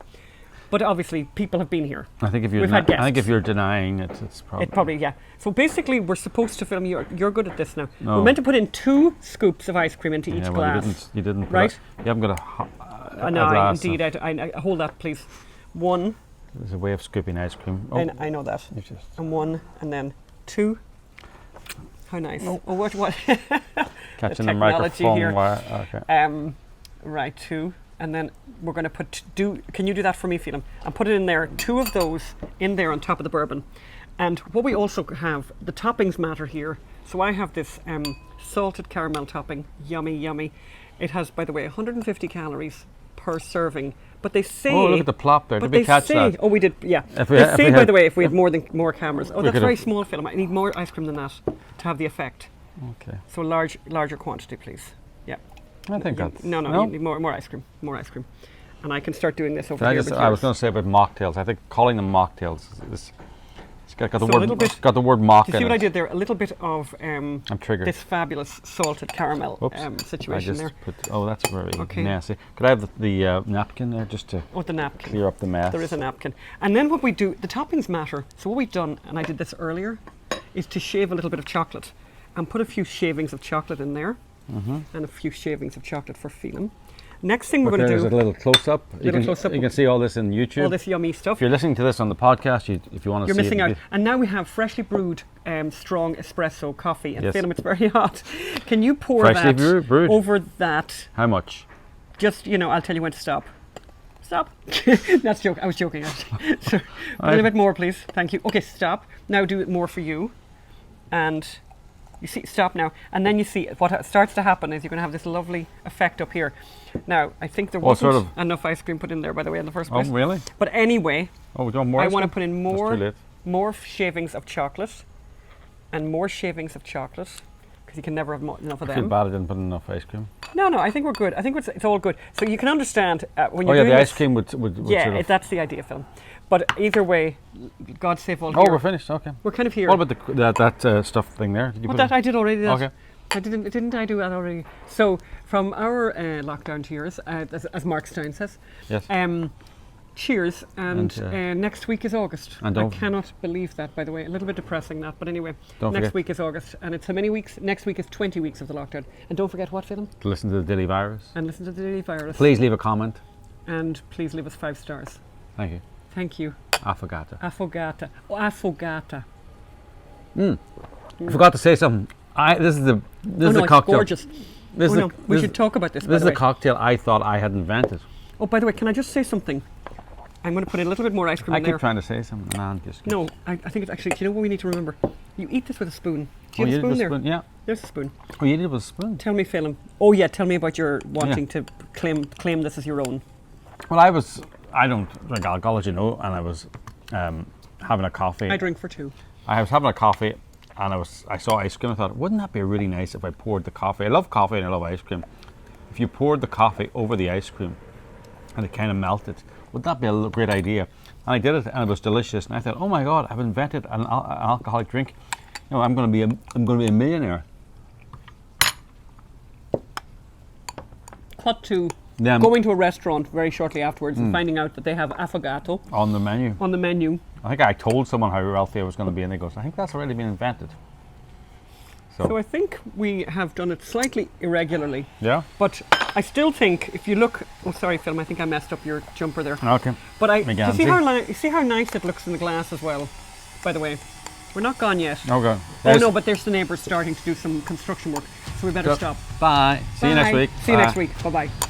Speaker 1: But obviously, people have been here.
Speaker 2: I think if you're denying it, it's probably...
Speaker 1: It probably, yeah. So basically, we're supposed to film... You're good at this now.
Speaker 2: No.
Speaker 1: We're meant to put in 2 scoops of ice cream into each glass.
Speaker 2: You didn't.
Speaker 1: Right?
Speaker 2: You haven't got a
Speaker 1: no,
Speaker 2: glass.
Speaker 1: Indeed. I hold that, please. 1.
Speaker 2: There's a way of scooping ice cream.
Speaker 1: Oh. I know that. And 1, and then 2. How nice. Oh, what?
Speaker 2: Catching the microphone
Speaker 1: here.
Speaker 2: Wire. Okay.
Speaker 1: Right, 2. And then we're going to can you do that for me, Phelan? And put it in there, 2 of those in there on top of the bourbon. And what we also have, the toppings matter here. So I have this salted caramel topping, yummy, yummy. It has, by the way, 150 calories per serving. But they say...
Speaker 2: Oh, look at the plop there.
Speaker 1: But
Speaker 2: Did we
Speaker 1: they
Speaker 2: catch
Speaker 1: say,
Speaker 2: that?
Speaker 1: oh, we did, yeah.
Speaker 2: If we-
Speaker 1: They
Speaker 2: if
Speaker 1: say,
Speaker 2: we
Speaker 1: by
Speaker 2: had-
Speaker 1: the way, if we had more cameras. Oh,
Speaker 2: We
Speaker 1: that's
Speaker 2: could
Speaker 1: very
Speaker 2: have-
Speaker 1: small film. I need more ice cream than that to have the effect.
Speaker 2: Okay.
Speaker 1: So larger quantity, please. Yeah.
Speaker 2: I think that's...
Speaker 1: No, you need more ice cream. More ice cream. And I can start doing this over
Speaker 2: I,
Speaker 1: here.
Speaker 2: just,
Speaker 1: with
Speaker 2: I was
Speaker 1: yours.
Speaker 2: going to say about mocktails. I think calling them mocktails is it's got the
Speaker 1: So a
Speaker 2: word.
Speaker 1: little bit-
Speaker 2: It's got the word mock
Speaker 1: Do you
Speaker 2: in
Speaker 1: see what I
Speaker 2: it.
Speaker 1: did there? A little bit of
Speaker 2: I'm triggered.
Speaker 1: this fabulous salted caramel
Speaker 2: Oops.
Speaker 1: situation
Speaker 2: I
Speaker 1: there.
Speaker 2: just put. Oh, that's very
Speaker 1: Okay.
Speaker 2: nasty. Could I have the napkin there just to
Speaker 1: Oh, the napkin.
Speaker 2: clear up the mess?
Speaker 1: There is a napkin. And then what we do, the toppings matter. So what we've done, and I did this earlier, is to shave a little bit of chocolate and put a few shavings of chocolate in there and a few shavings of chocolate for feeling. Next thing we're going to
Speaker 2: There's
Speaker 1: do,
Speaker 2: a little close up.
Speaker 1: Little close-up.
Speaker 2: You can see all this in YouTube.
Speaker 1: all this yummy stuff.
Speaker 2: If you're listening to this on the podcast, if you want to
Speaker 1: You're
Speaker 2: see
Speaker 1: missing
Speaker 2: it,
Speaker 1: out. And now we have freshly brewed strong espresso coffee. And
Speaker 2: Yes.
Speaker 1: Phelim, it's very hot. Can you pour
Speaker 2: Freshly
Speaker 1: that
Speaker 2: brewed.
Speaker 1: over that?
Speaker 2: How much?
Speaker 1: Just, I'll tell you when to stop. Stop. That's joke. I was joking. So, a
Speaker 2: Right.
Speaker 1: little bit more, please. Thank you. Okay, stop. Now do it more for you. And you see, stop now. And then you see what starts to happen is you're going to have this lovely effect up here. Now, I think there
Speaker 2: What
Speaker 1: wasn't
Speaker 2: sort of-
Speaker 1: enough ice cream put in there, by the way, in the first
Speaker 2: Oh,
Speaker 1: place.
Speaker 2: really?
Speaker 1: But anyway,
Speaker 2: Oh, we don't more.
Speaker 1: I
Speaker 2: ice
Speaker 1: want to
Speaker 2: cream?
Speaker 1: put in
Speaker 2: That's too late.
Speaker 1: more shavings of chocolate and more shavings of chocolate because you can never have enough of
Speaker 2: I feel
Speaker 1: them.
Speaker 2: bad I didn't put enough ice cream.
Speaker 1: No, I think we're good. I think it's all good. So you can understand when
Speaker 2: Oh
Speaker 1: you're
Speaker 2: yeah,
Speaker 1: doing
Speaker 2: the
Speaker 1: this,
Speaker 2: ice cream would
Speaker 1: yeah,
Speaker 2: sort of.
Speaker 1: that's the idea, Phil. But either way, God save all
Speaker 2: Oh,
Speaker 1: here.
Speaker 2: we're finished. Okay.
Speaker 1: We're kind of here.
Speaker 2: What about that stuff thing there? Did you
Speaker 1: What
Speaker 2: put
Speaker 1: that
Speaker 2: it?
Speaker 1: I did already. That.
Speaker 2: Okay.
Speaker 1: I didn't I do that already? So from our lockdown to yours, as Mark Stein says.
Speaker 2: Yes.
Speaker 1: Cheers, and next week is August.
Speaker 2: And
Speaker 1: I
Speaker 2: don't-
Speaker 1: cannot believe that, by the way. A little bit depressing that, but anyway.
Speaker 2: Don't
Speaker 1: next
Speaker 2: forget-
Speaker 1: week is August, and it's how many weeks? Next week is 20 weeks of the lockdown. And don't forget what, Phelim?
Speaker 2: To listen to the Dilly Virus.
Speaker 1: And listen to the Daily Virus.
Speaker 2: Please leave a comment.
Speaker 1: And please leave us 5 stars.
Speaker 2: Thank you.
Speaker 1: Thank you.
Speaker 2: Affogato.
Speaker 1: Affogata. Oh, affogata.
Speaker 2: I forgot to say something. This is the
Speaker 1: Oh no, it's
Speaker 2: cocktail.
Speaker 1: gorgeous.
Speaker 2: This
Speaker 1: Oh
Speaker 2: is
Speaker 1: no,
Speaker 2: the-
Speaker 1: we
Speaker 2: this-
Speaker 1: should talk about this, by
Speaker 2: This is
Speaker 1: the
Speaker 2: a
Speaker 1: way.
Speaker 2: cocktail I thought I had invented.
Speaker 1: Oh, by the way, can I just say something? I'm going to put in a little bit more ice cream
Speaker 2: I
Speaker 1: in
Speaker 2: keep
Speaker 1: there.
Speaker 2: trying to say something. And I'm just.
Speaker 1: No, I think it's actually, do you know what we need to remember? You eat this with a spoon. Do you
Speaker 2: Oh,
Speaker 1: have a spoon
Speaker 2: did
Speaker 1: there?
Speaker 2: with Yeah.
Speaker 1: There's a spoon.
Speaker 2: Oh, you did it with a spoon.
Speaker 1: Tell me, Phelim. Oh yeah, tell me about your wanting to claim this as your own.
Speaker 2: Well, I don't drink alcohol, as you know, and I was having a coffee.
Speaker 1: I drink for 2.
Speaker 2: I was having a coffee, and I saw ice cream. I thought, wouldn't that be really nice if I poured the coffee? I love coffee and I love ice cream. If you poured the coffee over the ice cream, and it kind of melted, would that be a great idea? And I did it, and it was delicious. And I thought, oh my God, I've invented an alcoholic drink. I'm going to be a millionaire.
Speaker 1: Cut to
Speaker 2: Them
Speaker 1: going to a restaurant very shortly afterwards and finding out that they have affogato
Speaker 2: on the menu.
Speaker 1: on the menu.
Speaker 2: I think I told someone how wealthy I was going to be, and they goes, I think that's already been invented.
Speaker 1: So I think we have done it slightly irregularly.
Speaker 2: Yeah.
Speaker 1: But I still think if you look, oh sorry, Phil, I think I messed up your jumper there.
Speaker 2: Okay.
Speaker 1: But you
Speaker 2: McGanty.
Speaker 1: see how nice it looks in the glass as well. By the way, we're not gone yet.
Speaker 2: Okay.
Speaker 1: Oh no, but there's the neighbours starting to do some construction work, so we better stop.
Speaker 2: Bye. See you next
Speaker 1: Bye.
Speaker 2: week.
Speaker 1: See you
Speaker 2: Bye.
Speaker 1: next week. Bye bye.